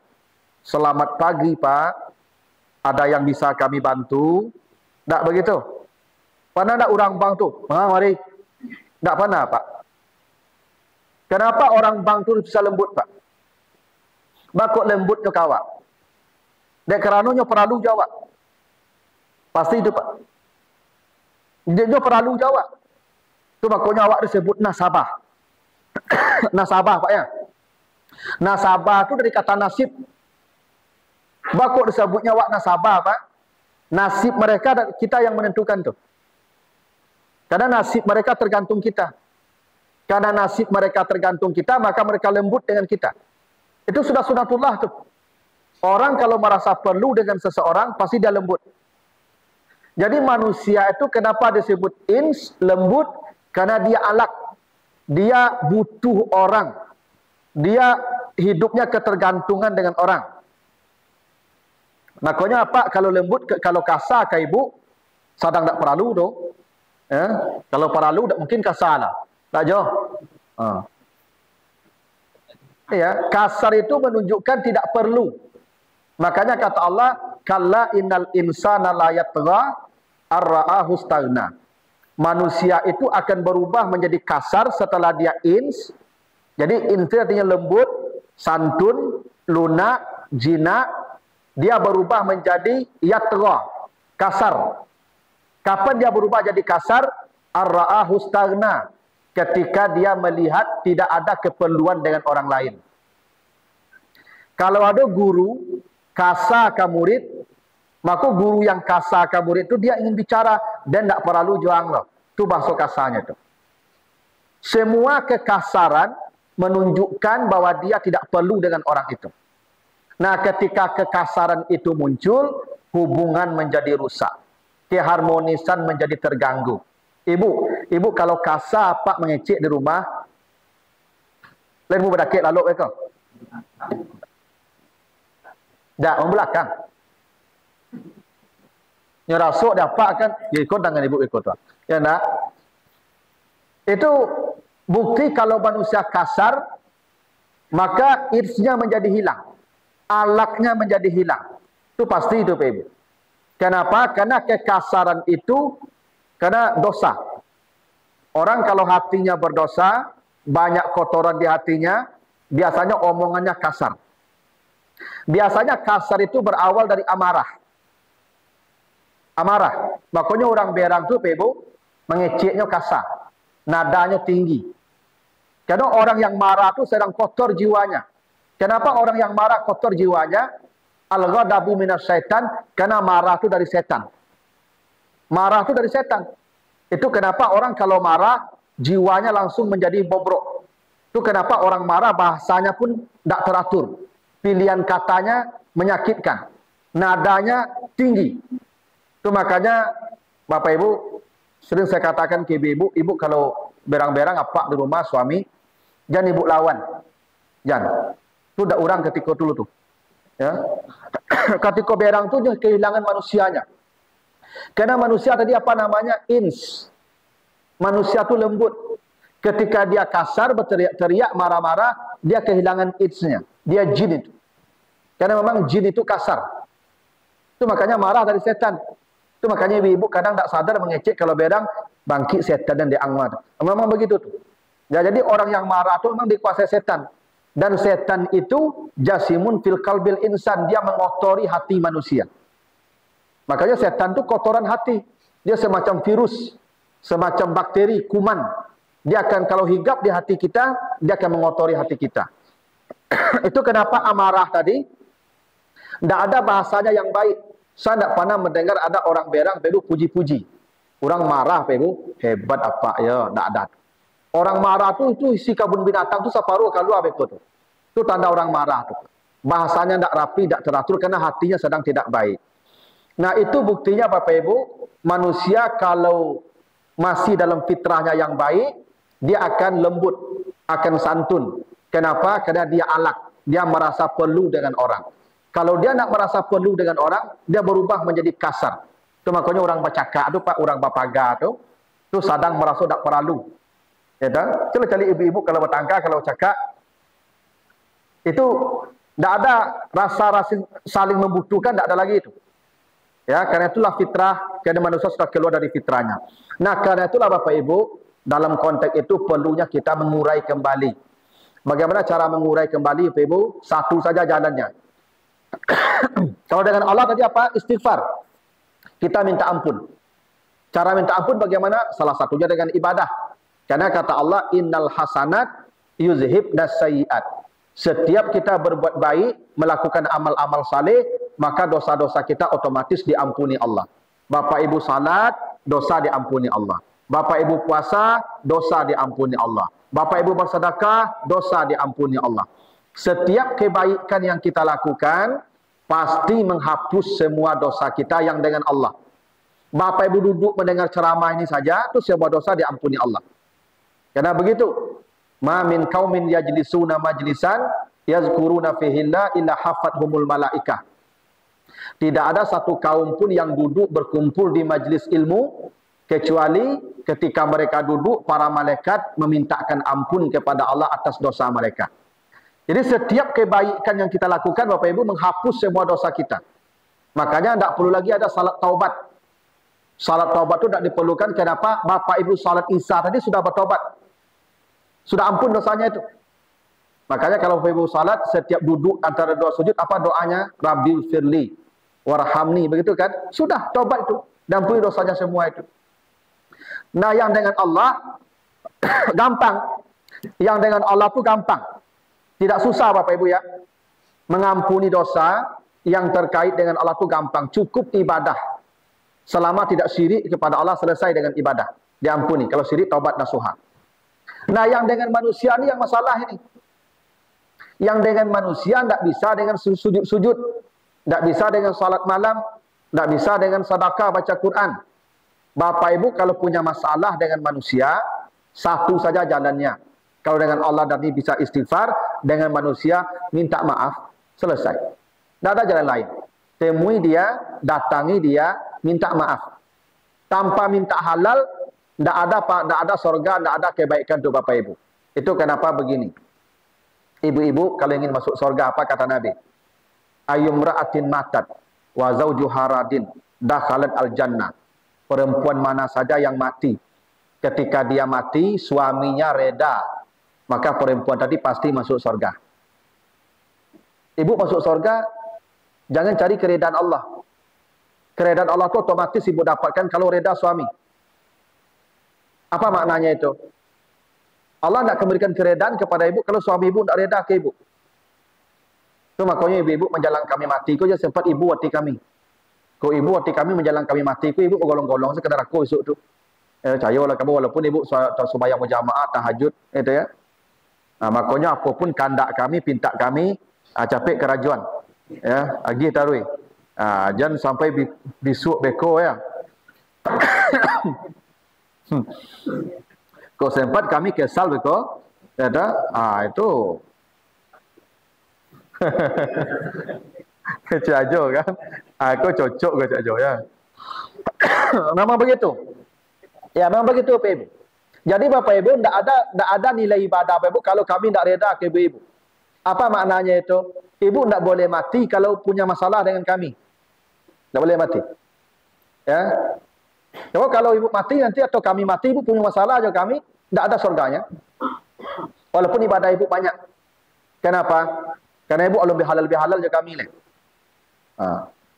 Speaker 2: Selamat pagi Pak, ada yang bisa kami bantu? Tak begitu? Pernah tak orang bank tu? Mari. Tak pernah Pak. Kenapa orang bank tu bisa lembut Pak? Bakut lembut ke kawak. Dek kerananya perlu jawab. Pasti itu Pak. Dia perlu jawab. Itu makanya awak disebut nasabah. Nasabah Pak ya. Nasabah itu dari kata nasib. Bakut disebutnya awak nasabah Pak. Nasib mereka kita yang menentukan tuh. Karena nasib mereka tergantung kita. Karena nasib mereka tergantung kita, maka mereka lembut dengan kita. Itu sudah sunatullah tuh. Orang kalau merasa perlu dengan seseorang, pasti dia lembut. Jadi manusia itu kenapa disebut ins, lembut? Karena dia alaq. Dia butuh orang. Dia hidupnya ketergantungan dengan orang. Makanya apa? Kalau lembut, kalau kasar ke ibu, sadang tak perlu tu. Kalau perlu, mungkin kasar lah. Tak jauh. Ya, kasar itu menunjukkan tidak perlu. Makanya kata Allah, kalla innal insana la yatgha ar-ra'ahu istaghna. Manusia itu akan berubah menjadi kasar setelah dia ins. Jadi ins artinya lembut, santun, lunak, jinak. Dia berubah menjadi yatgha, kasar. Kapan dia berubah jadi kasar? Ar-ra'ahu istaghna. Ketika dia melihat tidak ada keperluan dengan orang lain. Kalau ada guru kasar ke murid, maka guru yang kasar ke murid itu dia ingin bicara dan tidak perlu juang loh. Itu bahasa kasarnya itu. Semua kekasaran menunjukkan bahwa dia tidak perlu dengan orang itu. Nah, ketika kekasaran itu muncul, hubungan menjadi rusak. Keharmonisan menjadi terganggu. Ibu kalau kasar Pak mengecek di rumah, lain mu berdakit lalu ke? Dah, orang belakang. Nyerasuk dapat kan, ya ikut tangan ibu ikut tu. Ya nak? Itu bukti kalau manusia kasar, maka irsnya menjadi hilang. alaknya menjadi hilang. Itu pasti itu Bapak Ibu. Kenapa? Karena kekasaran itu karena dosa. Orang kalau hatinya berdosa, banyak kotoran di hatinya, biasanya omongannya kasar. Biasanya kasar itu berawal dari amarah. Amarah. Makanya orang berang itu Bapak Ibu, mengeceknya kasar. Nadanya tinggi. Karena orang yang marah itu sedang kotor jiwanya. Kenapa orang yang marah kotor jiwanya? Al-ghadabu minas syaitan, karena marah itu dari setan. Marah itu dari setan. Itu kenapa orang kalau marah, jiwanya langsung menjadi bobrok. Itu kenapa orang marah bahasanya pun tidak teratur. Pilihan katanya menyakitkan. Nadanya tinggi. Itu makanya Bapak Ibu, sering saya katakan ke ibu, ibu kalau berang-berang apa di rumah suami, jangan ibu lawan. Jangan. Itu udah orang ketika dulu tuh. Ya. Ketika berang itu kehilangan manusianya. Karena manusia tadi apa namanya? Ins. Manusia itu lembut. Ketika dia kasar, berteriak-teriak, marah-marah, dia kehilangan insnya. Dia jin itu. Karena memang jin itu kasar. Itu makanya marah dari setan. Itu makanya ibu-ibu kadang tak sadar mengecek kalau berang, bangkit setan dan diangmat. Memang begitu tuh. Ya, jadi orang yang marah itu memang dikuasai setan. Dan setan itu jasimun fil qalbil insan, dia mengotori hati manusia. Makanya setan itu kotoran hati. Dia semacam virus, semacam bakteri, kuman. Dia akan kalau hinggap di hati kita, dia akan mengotori hati kita. Itu kenapa amarah tadi tidak ada bahasanya yang baik. Saya tidak pernah mendengar ada orang berang pedu puji-puji. Orang marah pedu hebat apa ya, tidak ada. Orang marah itu isi kebun binatang itu separuh keluar begitu. Itu tanda orang marah tuh. Bahasanya tidak rapi, tidak teratur karena hatinya sedang tidak baik. Nah, itu buktinya Bapak Ibu, manusia kalau masih dalam fitrahnya yang baik, dia akan lembut, akan santun. Kenapa? Karena dia alak, dia merasa perlu dengan orang. Kalau dia nak merasa perlu dengan orang, dia berubah menjadi kasar. Itu makanya orang bercakap itu Pak, orang bapaga itu sedang merasa tak perlu. Ya kan? Cari ibu-ibu kalau bertangga, kalau cakap, itu tidak ada rasa saling membutuhkan, tidak ada lagi itu. Ya, karena itulah fitrah, karena manusia sudah keluar dari fitrahnya. Nah, karena itulah Bapak Ibu, dalam konteks itu perlunya kita mengurai kembali. Bagaimana cara mengurai kembali Bapak Ibu? Satu saja jalannya. Kalau dengan Allah tadi apa? Istighfar. Kita minta ampun. Cara minta ampun bagaimana? Salah satunya dengan ibadah. Karena kata Allah, innal hasanat yuzhibnas sayyi'at. Setiap kita berbuat baik, melakukan amal-amal saleh, maka dosa-dosa kita otomatis diampuni Allah. Bapak Ibu salat, dosa diampuni Allah. Bapak Ibu puasa, dosa diampuni Allah. Bapak Ibu bersedekah, dosa diampuni Allah. Setiap kebaikan yang kita lakukan, pasti menghapus semua dosa kita yang dengan Allah. Bapak Ibu duduk mendengar ceramah ini saja, itu semua dosa diampuni Allah. Karena begitu. Ma min qaumin yajlisuna majlisan yazkuruna fihillah illa hafathumul malaikah. Tidak ada satu kaum pun yang duduk berkumpul di majlis ilmu kecuali ketika mereka duduk para malaikat memintakan ampun kepada Allah atas dosa mereka. Jadi setiap kebaikan yang kita lakukan Bapak Ibu menghapus semua dosa kita. Makanya tidak perlu lagi ada salat taubat. Salat taubat itu tidak diperlukan. Kenapa? Bapak Ibu salat Isya tadi sudah bertobat. Sudah ampun dosanya itu. Makanya kalau ibu salat setiap duduk antara dua sujud apa doanya? Rabbil firli warhamni, begitu kan? Sudah tobat itu, diampuni dosanya semua itu. Nah, yang dengan Allah gampang. Yang dengan Allah itu gampang. Tidak susah Bapak Ibu ya. Mengampuni dosa yang terkait dengan Allah itu gampang, cukup ibadah. Selama tidak syirik kepada Allah, selesai dengan ibadah, diampuni. Kalau syirik taubat nasuha. Nah, yang dengan manusia ini yang masalah ini. Yang dengan manusia tidak bisa dengan sujud-sujud, tidak bisa dengan salat malam, tidak bisa dengan sedekah baca Quran. Bapak Ibu kalau punya masalah dengan manusia, satu saja jalannya. Kalau dengan Allah tadi bisa istighfar, dengan manusia minta maaf, selesai. Tidak ada jalan lain. Temui dia, datangi dia, minta maaf. Tanpa minta halal, tidak ada surga, tidak ada kebaikan untuk Bapak Ibu. Itu kenapa begini. Ibu-ibu kalau ingin masuk surga apa kata Nabi? ayumra'atin matat wa zawjuha radin dakhalat al-jannah. Perempuan mana saja yang mati, ketika dia mati suaminya reda, maka perempuan tadi pasti masuk surga. Ibu masuk surga, jangan cari keredaan Allah. Keredaan Allah itu otomatis ibu dapatkan kalau reda suami. Apa maknanya itu? Allah tidak memberikan keredaan kepada ibu kalau suami ibu tidak reda ke ibu. Itu makanya ibu-ibu menjalang kami mati, ku je sempat ibu hati kami. Ku ibu hati kami menjalang kami mati, ku ibu golong-golong sekedar aku esok tu. Percayalah kamu walaupun ibu sembahyang berjamaah tahajud, itu ya. Makanya apapun kandak kami, pinta kami, capek kerajuan. Ya, agi tarui. Jangan sampai bisuk beko ya. Kau sempat kami kesal beko, ada, itu. Kecajo kan? Aku cocok kecajo ya. Memang begitu. Ya, memang begitu Bapak Ibu. Jadi Bapak Ibu tidak ada nilai ibadah Bapak Ibu kalau kami tidak reda ke ibu-ibu. Apa maknanya itu? Ibu tidak boleh mati kalau punya masalah dengan kami. Tidak boleh mati. Ya. Kalau ibu mati nanti atau kami mati, ibu punya masalah aja kami, tidak ada surganya. Walaupun ibadah ibu banyak. Kenapa? Karena ibu lebih halal aja kami.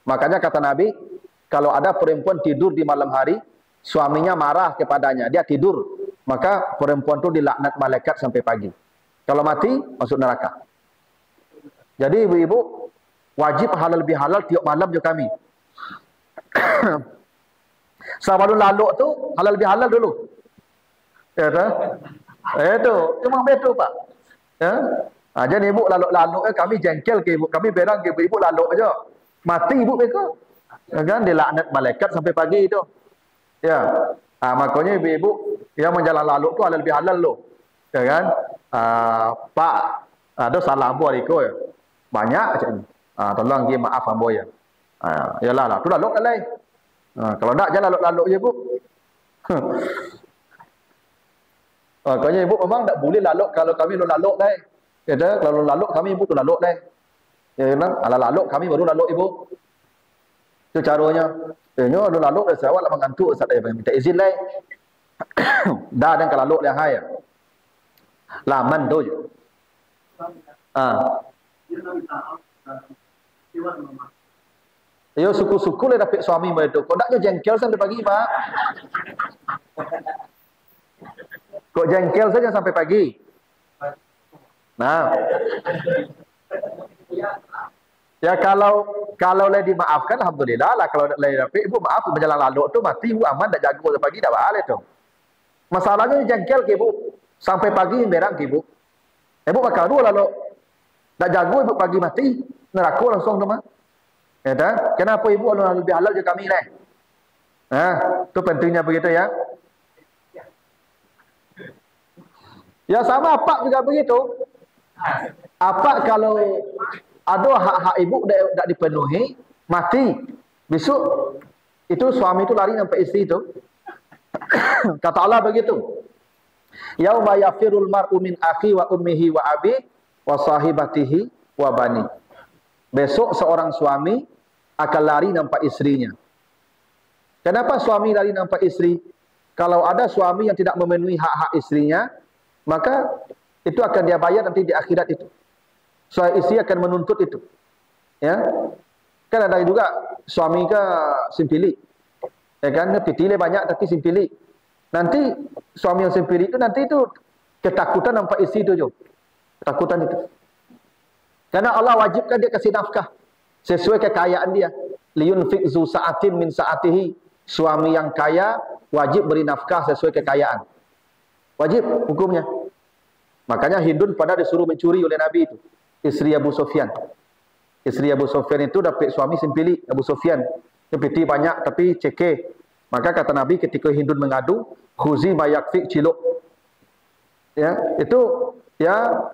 Speaker 2: Makanya kata Nabi, kalau ada perempuan tidur di malam hari, suaminya marah kepadanya, dia tidur, maka perempuan itu dilaknat malaikat sampai pagi. Kalau mati, masuk neraka. Jadi ibu-ibu wajib halal tiap malam juga kami. Sebelum lalu tu halal dulu. Ya tak? Itu memang betul Pak. Ya. Jadi ibu lalu kami jengkel ke ibu, kami berang ke ibu lalu aja. Mati ibu mereka. Kan dilaknat malaikat sampai pagi itu. Ya. Makanya ibu-ibu yang menjalan lalu tu halal lo. Ya kan? Pak, ada salah ambo riko ya. Banyak macam ni. Tolong give maaf ambo ya. Yalah lah, tu lalu kan lain. Kalau tak jangan lalu je bu. Makanya ibu memang tak boleh lalu kalau kami lalu lain. Kata kalau lalu kami ibu tu lalu lain. Ya kan? Ala lalu kami baru lalu ibu. Itu caranya. Nyo ada lalu dah sawat lah mengantuk ustaz saya minta izin lain. Dah dan kalau lalu dah hai. Laman tu je. Yo suku-suku le dapat suami begitu. Kau naknya jengkel sampai pagi, Pak. Kok jengkel saja sampai pagi. Nah. Ya kalau le dimaafkan alhamdulillah lah, kalau le dapat ibu maaf menjalan lalu tu mati ibu aman dak jago sampai pagi dak boleh tu. Masalahnya jengkel ke ibu sampai pagi berang ke ibu. Ibu bakal dua lalu dak jago ibu pagi mati neraka langsung tu mah. Ya tak? Kenapa ibu lebih halal je kami ni? Itu pentingnya begitu ya. Ya sama apa juga begitu. Apa kalau ada hak-hak ibu tak dipenuhi, mati. Besok itu suami itu lari sampai isteri itu. Kata Allah begitu. Yauma yafirul mar'u min akhi wa ummihi wa abi wa sahibatihi wa bani. Besok seorang suami akan lari nampak istrinya. Kenapa suami lari nampak istri? Kalau ada suami yang tidak memenuhi hak-hak istrinya, maka itu akan dia bayar nanti di akhirat itu. Soal istri akan menuntut itu. Ya. Kan ada juga suami ke simpili. Ya kan, pitile banyak tapi simpili. Nanti suami yang simpili itu nanti itu ketakutan nampak istri itu juga. Ketakutan itu. Karena Allah wajibkan dia kasih nafkah sesuai kekayaan dia. Liyunfik zu sa'atin min sa'atihi. Suami yang kaya wajib beri nafkah sesuai kekayaan. Wajib hukumnya. Makanya Hindun pada disuruh mencuri oleh Nabi itu. Istri Abu Sufyan. Istri Abu Sufyan itu dapat suami simpili Abu Sufyan. Peti banyak tapi cekeh. Maka kata Nabi ketika Hindun mengadu, khuzi mayakfik ciluk. Ya, itu ya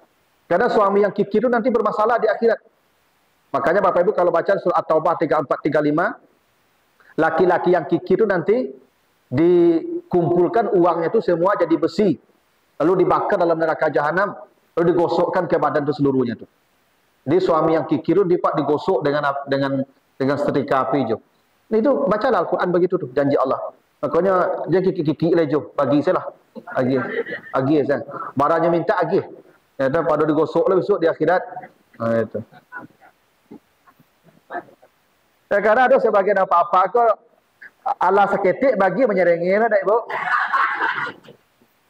Speaker 2: karena suami yang kikir itu nanti bermasalah di akhirat. Makanya Bapak Ibu kalau baca surah At-Taubah 34-35, laki-laki yang kikir itu nanti dikumpulkan uangnya itu semua jadi besi. Lalu dibakar dalam neraka jahanam, lalu digosokkan ke badan itu seluruhnya itu. Jadi suami yang kikir tu dapat digosok dengan setrika api je. Itu bacalah Al-Quran begitu tu, janji Allah. Makanya dia kikir-kikir lah je, bagi saya lah. Agi saya. Barangnya minta agi. Ya, pada digosok lah besok di akhirat. Itu. Kadang ada sebagian apa-apa kau ala saketik bagi menyerengi lah, Ibu.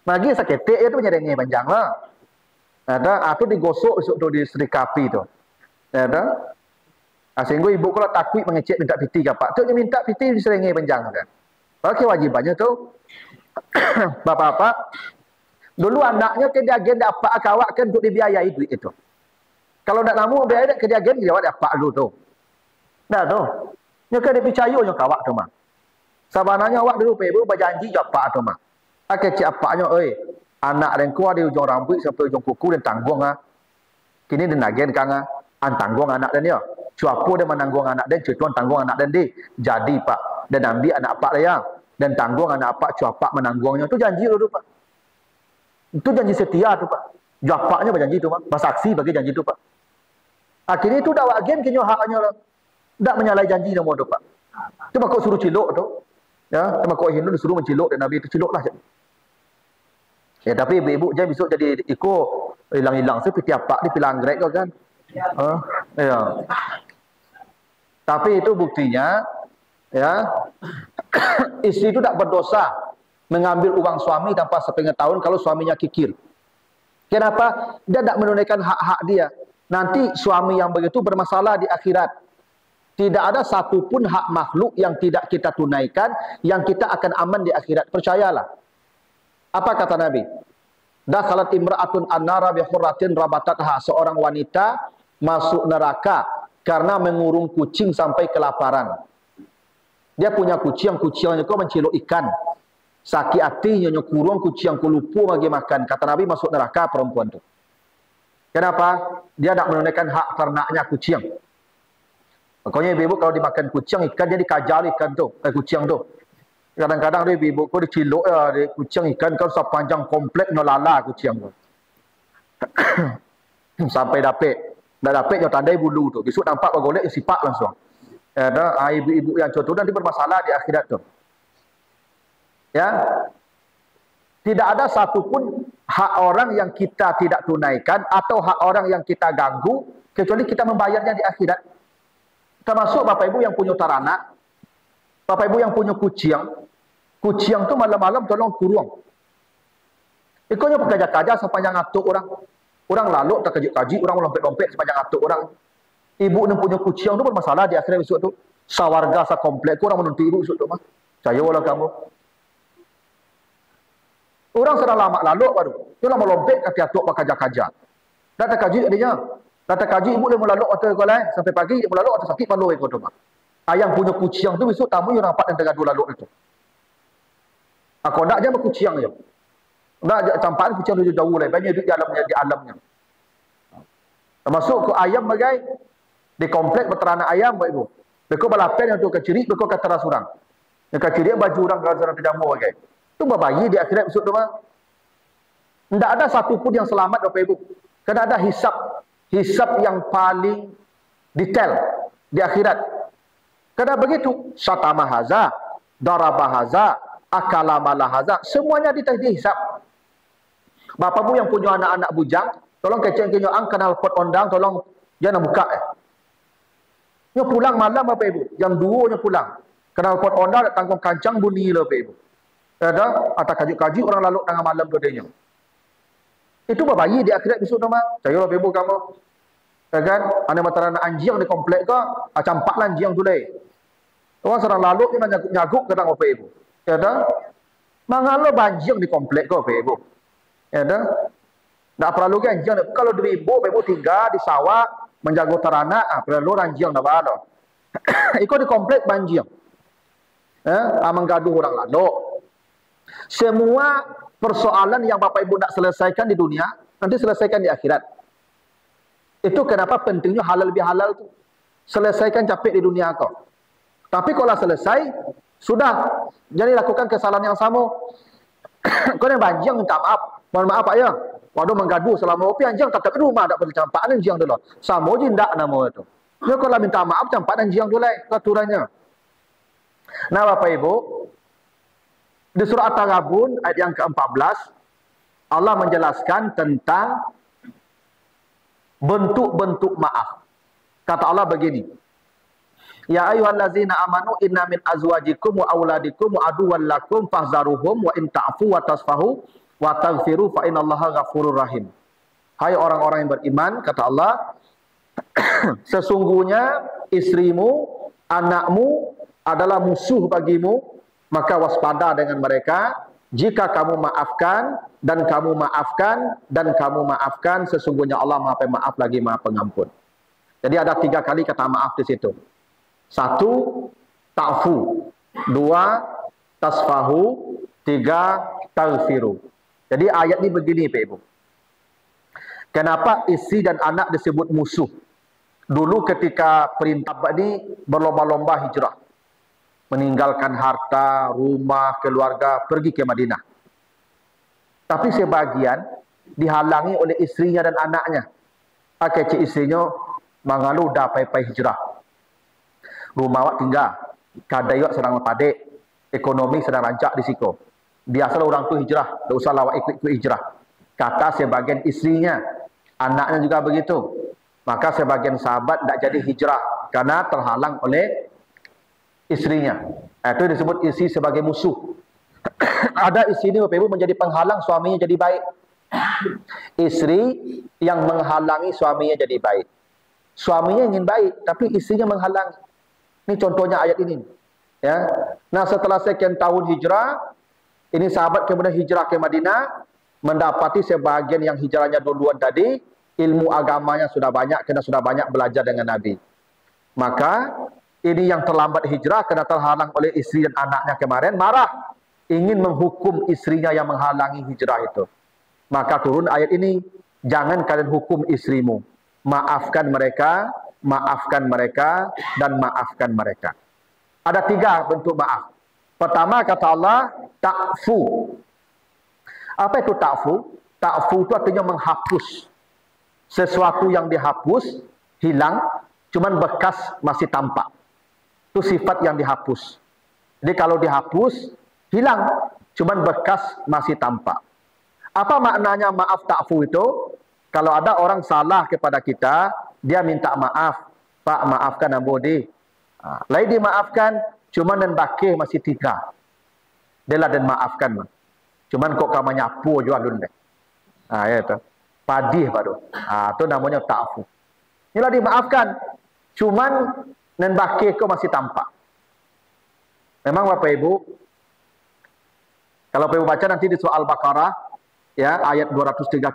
Speaker 2: Bagi saketik itu menyerengi panjang lah. Ada, itu digosok besok tu di setrika api tu. Ada. Sehingga ibu kalau takut mengecek minta piti ke apa, tu dia minta piti diserengi panjang kan. Pakai wajibannya tu. Bapak-bapak, dulu anaknya kejadian dapat kawak kan untuk dibiayai duit itu. Kalau nak namu biaya kejadian dia dapat dulu tu. Dah tu. Nya kan dia percaya nya kawak tu mah. Sabananya awak dulu ibu berjanji dapat tu mah. Akecek apanya anak dan kuah di ujung rambut sampai ujung kuku dan tanggung ah. Kini dia nagen kang ah. Tanggung anak dan dia. Cuapo dia menanggung anak dan cucuan tanggung anak dan dia. Jadi pak dan ambil anak pak dia dan tanggung anak pak cuapak menanggungnya. Tu janji dulu pak. Itu janji setia tu pak. Cuapaknya berjanji tu pak. Bersaksi bagi janji tu pak. Akhirnya itu dak wagen kinyo haknya lah. Dak menyalahi janji nama tu pak. Tu makok suruh cilok tu. Ya, makok Hindu disuruh mencilok dan Nabi itu ciloklah. Ya tapi ibu-ibu jangan besok jadi ikut hilang-hilang seperti apa di pilanggrek kau kan. Ya. Tapi itu buktinya ya istri itu tak berdosa mengambil uang suami tanpa sepengetahuan kalau suaminya kikir. Kenapa? Dia tak menunaikan hak-hak dia. Nanti suami yang begitu bermasalah di akhirat. Tidak ada satupun hak makhluk yang tidak kita tunaikan yang kita akan aman di akhirat. Percayalah. Apa kata Nabi? Dakhalat imra'atun an-nara bi khurratin rabatatha. Seorang wanita masuk neraka karena mengurung kucing sampai kelaparan. Dia punya kucingnya kau mencilok ikan. Sakit hatinya kurung kucing ku lupu bagi makan. Kata Nabi masuk neraka perempuan tu. Kenapa? Dia tak menunaikan hak ternaknya kucing. Makanya ibu kalau dimakan kucing ikan dia dikajar ikan tu, kucing tu. Kadang-kadang dia ibu kau dicilok ya kucing ikan kau sepanjang komplek no lala kucing tu. Sampai dapat. Dah dapat dia tandai bulu tu. Besok nampak bergolek sipak langsung. Ada ibu-ibu yang contoh nanti bermasalah di akhirat tu. Ya. Tidak ada satupun hak orang yang kita tidak tunaikan atau hak orang yang kita ganggu kecuali kita membayarnya di akhirat. Termasuk bapak ibu yang punya teranak, bapak ibu yang punya kucing. Kucing tu malam-malam tolong kurung. Ikutnya pekerja-kerja sepanjang atuk orang. Orang lalu terkejut-kejut, orang lompet-lompet sepanjang atuk orang. Ibu yang punya kucing tu bermasalah di akhirat besok tu. Sawarga sakomplek orang menuntut ibu besok tu mah. Percayalah kamu. Orang sedang lama lalu baru. Tu lama lompet kaki atuk pekerja-kerja. Dah terkejut dia. Dah terkejut ibu dia melaluk atau kolai sampai pagi dia melaluk atau sakit malu ikut tu mah. Ayang punya kucing tu besok tamu yang rapat dan tergaduh lalu itu. Aku nak je berkucing je. Nak campaan kucing tu jauh lah. Banyak duduk di alamnya. Termasuk ke ayam bagai di komplek berteranak ayam buat ibu. Bekau balapen yang tu keciri, bekau kata rasurang. Yang keciri baju orang rasurang terjamu bagai. Tu berbayi di akhirat besok tu mah. Tidak ada satu pun yang selamat Bapak Ibu. Kena ada hisab yang paling detail di akhirat. Kena begitu. Syatama haza, daraba haza, akalama haza, semuanya dihisab. Bapak Bu yang punya anak-anak bujang, tolong keceng kenyoang kenal pot ondang, tolong jangan buka. Nya pulang malam Bapak Ibu, jam 2 nya pulang. Kenal pot ondang tanggung kancang bunyi lah Bapak Ibu. Ada atau kaji-kaji orang lalu tengah malam kodenya. Itu berbayi di akhirat besok nama. Saya Bapak Ibu kamu. Ya kan? Ada mataran anjing di komplek ke, campaklah anjing tu deh. Orang serang lalu ni nyaguk ke Bapak Ibu. Ya dah. Mangalo banjing di komplek ke Bapak Ibu. Ya dah. Tak perlu kan anjing. Kalau dari ibu, Bapak Ibu tinggal di sawah menjaga teranak, perlu anjing dah ada. Ikut di komplek banjing. Menggaduh orang lalu. Semua persoalan yang Bapak Ibu nak selesaikan di dunia, nanti selesaikan di akhirat. Itu kenapa pentingnya halal lebih halal tu. Selesaikan capek di dunia kau. Tapi kalau selesai, sudah. Jadi lakukan kesalahan yang sama. Kau yang banjing minta maaf. Mohon maaf Pak ya. Waduh menggadu selama opi anjing tetap di rumah tak boleh campak anjing dulu. Samo je ndak nama itu. Ya kalau minta maaf campak anjing dulu aturannya. Nah Bapak Ibu, di surah At-Taghabun ayat yang ke-14 Allah menjelaskan tentang bentuk-bentuk maaf. Kata Allah begini. Ya ayyuhallazina amanu inna min azwajikum wa auladikum wa aduwwan lakum fahzaruhum wa in ta'fu wa tasfahu wa taghfiru fa innallaha ghafurur rahim. Hai orang-orang yang beriman, kata Allah, sesungguhnya istrimu, anakmu adalah musuh bagimu, maka waspada dengan mereka. Jika kamu maafkan dan kamu maafkan dan kamu maafkan, sesungguhnya Allah Maha Pemaaf lagi Maha Pengampun. Jadi ada 3 kali kata maaf di situ. 1, ta'fu. 2, tasfahu. 3, taghfiru. Jadi ayat ini begini Pak Ibu. Kenapa istri dan anak disebut musuh? Dulu ketika perintah ini berlomba-lomba hijrah. Meninggalkan harta, rumah, keluarga, pergi ke Madinah. Tapi sebagian dihalangi oleh istrinya dan anaknya. Cik istrinya mangalu dah pai-pai hijrah. Rumah awak tinggal, kadai awak sedang padik, ekonomi sedang rancak di siko. Biasalah orang tu hijrah, tak usah awak ikut-ikut hijrah. Kata sebagian istrinya, anaknya juga begitu. Maka sebagian sahabat tak jadi hijrah karena terhalang oleh istrinya. Itu disebut istri sebagai musuh. Ada istri ini Bapak Ibu menjadi penghalang suaminya jadi baik. Istri yang menghalangi suaminya jadi baik. Suaminya ingin baik, tapi istrinya menghalangi. Ini contohnya ayat ini. Ya. Nah setelah sekian tahun hijrah, ini sahabat kemudian hijrah ke Madinah, mendapati sebagian yang hijrahnya duluan tadi, ilmu agamanya sudah banyak, karena sudah banyak belajar dengan Nabi. Maka ini yang terlambat hijrah karena terhalang oleh istri dan anaknya kemarin, marah, ingin menghukum istrinya yang menghalangi hijrah itu. Maka turun ayat ini, jangan kalian hukum istrimu, maafkan mereka, dan maafkan mereka. Ada 3 bentuk maaf. Pertama kata Allah, ta'fu. Apa itu ta'fu? Ta'fu itu artinya menghapus. Sesuatu yang dihapus, hilang, cuman bekas masih tampak. Itu sifat yang dihapus. Jadi kalau dihapus, hilang, cuman bekas masih tampak. Apa maknanya maaf ta'fu itu? Kalau ada orang salah kepada kita, dia minta maaf. Pak, maafkan Ambodi. Lain dimaafkan, cuman dan bakih masih 3. Dia lah dan maafkan. Cuman kok kamu nyapu juga dulu deh. Ya itu. Padih baru. Itu namanya ta'fu. Inilah dimaafkan. Cuman dan bakih kok masih tampak. Memang Bapak Ibu, kalau Bapak Ibu baca nanti di surah Al-Baqarah, ya, ayat 237.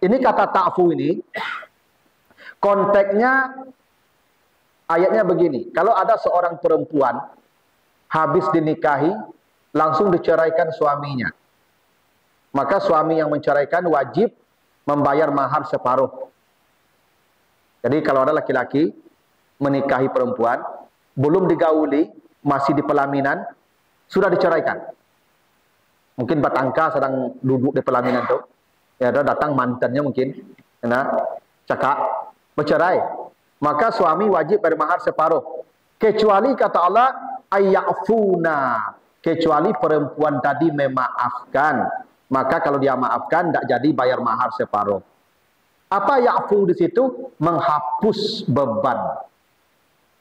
Speaker 2: Ini kata ta'fu ini, konteksnya ayatnya begini. Kalau ada seorang perempuan habis dinikahi, langsung diceraikan suaminya. Maka suami yang menceraikan wajib membayar mahar separuh. Jadi kalau ada laki-laki menikahi perempuan, belum digauli, masih di pelaminan, sudah diceraikan. Mungkin batangka sedang duduk di pelaminan itu, ya datang mantannya mungkin, nah, cakap, bercerai. Maka suami wajib bayar mahar separuh. Kecuali kata Allah, ayyafuna. Kecuali perempuan tadi memaafkan. Maka kalau dia maafkan, tidak jadi bayar mahar separuh. Apa ya'fu di situ? Menghapus beban.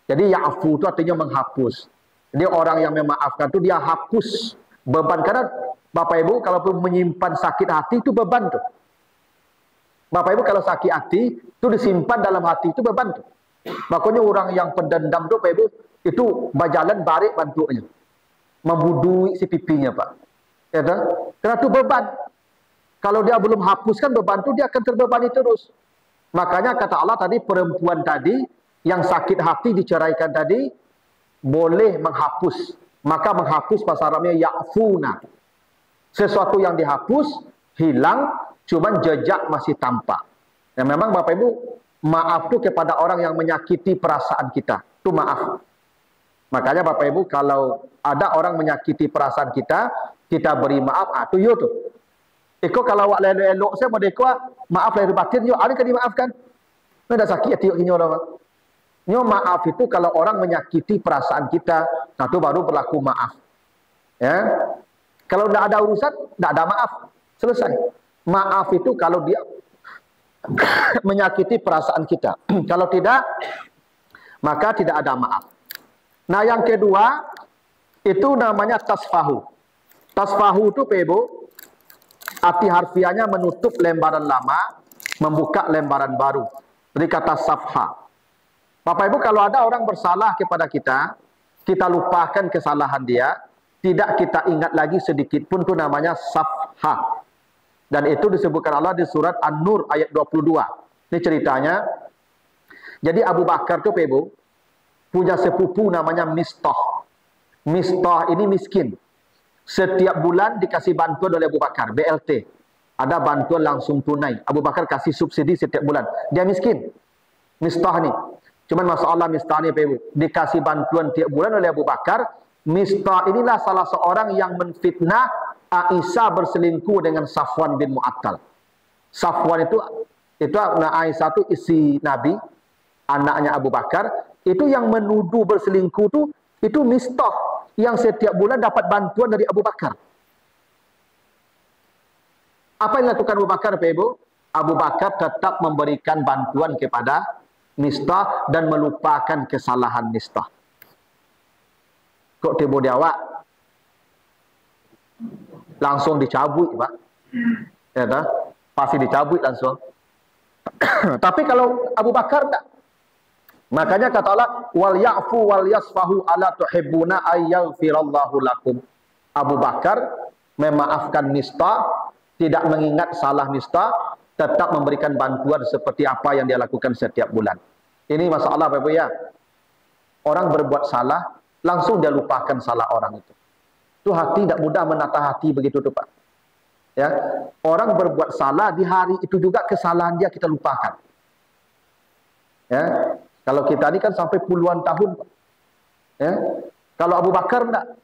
Speaker 2: Jadi ya'fu itu artinya menghapus. Jadi orang yang memaafkan itu dia hapus beban. Karena Bapak Ibu kalau menyimpan sakit hati itu beban tuh. Bapak Ibu kalau sakit hati itu disimpan dalam hati itu beban tuh. Makanya orang yang pendendam tuh Bapak Ibu itu berjalan barik bantunya. Membudui si pipinya Pak. Ya kan? Karena itu beban. Kalau dia belum hapuskan beban itu dia akan terbebani terus. Makanya kata Allah tadi perempuan tadi yang sakit hati diceraikan tadi boleh menghapus. Maka menghapus bahasa Arabnya ya'funa. Sesuatu yang dihapus hilang, cuman jejak masih tampak. Ya memang Bapak Ibu, maaf itu kepada orang yang menyakiti perasaan kita. Itu maaf. Makanya Bapak Ibu kalau ada orang menyakiti perasaan kita, kita beri maaf, itu yo tuh. Iko kalau awak elok saya modeko maaf lahir batin yo ada kan dimaafkan. Ndak sakit hati yo orang. Nyo maaf itu kalau orang menyakiti perasaan kita, satu baru berlaku maaf. Ya. Kalau ndak ada urusan, ndak ada maaf. Selesai. Maaf itu kalau dia menyakiti perasaan kita. Kalau tidak, maka tidak ada maaf. Nah, yang kedua itu namanya tasfahu. Tasfahu itu Ibu, arti harfiahnya menutup lembaran lama, membuka lembaran baru. Dari kata safha. Bapak Ibu, kalau ada orang bersalah kepada kita, kita lupakan kesalahan dia, tidak kita ingat lagi sedikit pun, itu namanya safha. Dan itu disebutkan Allah di surat An-Nur ayat 22. Ini ceritanya. Jadi Abu Bakar itu Ibu punya sepupu namanya Mistah. Mistah ini miskin. Setiap bulan dikasih bantuan oleh Abu Bakar, BLT. Ada bantuan langsung tunai. Abu Bakar kasih subsidi setiap bulan. Dia miskin. Mistah nih. Cuman masalah Mistah nih Ibu, dikasih bantuan tiap bulan oleh Abu Bakar. Mistah inilah salah seorang yang menfitnah Aisyah berselingkuh dengan Safwan bin Mu'attal. Safwan itu Aisyah itu isi Nabi, anaknya Abu Bakar. Itu yang menuduh berselingkuh itu Mistah yang setiap bulan dapat bantuan dari Abu Bakar. Apa yang dilakukan Abu Bakar, Ibu? Abu Bakar tetap memberikan bantuan kepada Mistah dan melupakan kesalahan Mistah. Kok tiba dia awak langsung dicabut, Pak? Ya dah, pasti dicabut langsung. Tapi kalau Abu Bakar enggak. Makanya kata Allah, wal ya'fu wal yasfahu ala tuhibbuna ayyaghfirallahu lakum. Abu Bakar memaafkan Mistah, tidak mengingat salah Mistah, tetap memberikan bantuan seperti apa yang dia lakukan setiap bulan. Ini masalah Bapak Ibu ya. Orang berbuat salah, langsung dia lupakan salah orang itu. Itu hati tidak mudah menata hati begitu tuh Pak. Ya, orang berbuat salah di hari itu juga kesalahan dia kita lupakan. Ya, kalau kita ini kan sampai puluhan tahun Pak. Ya, kalau Abu Bakar enggak,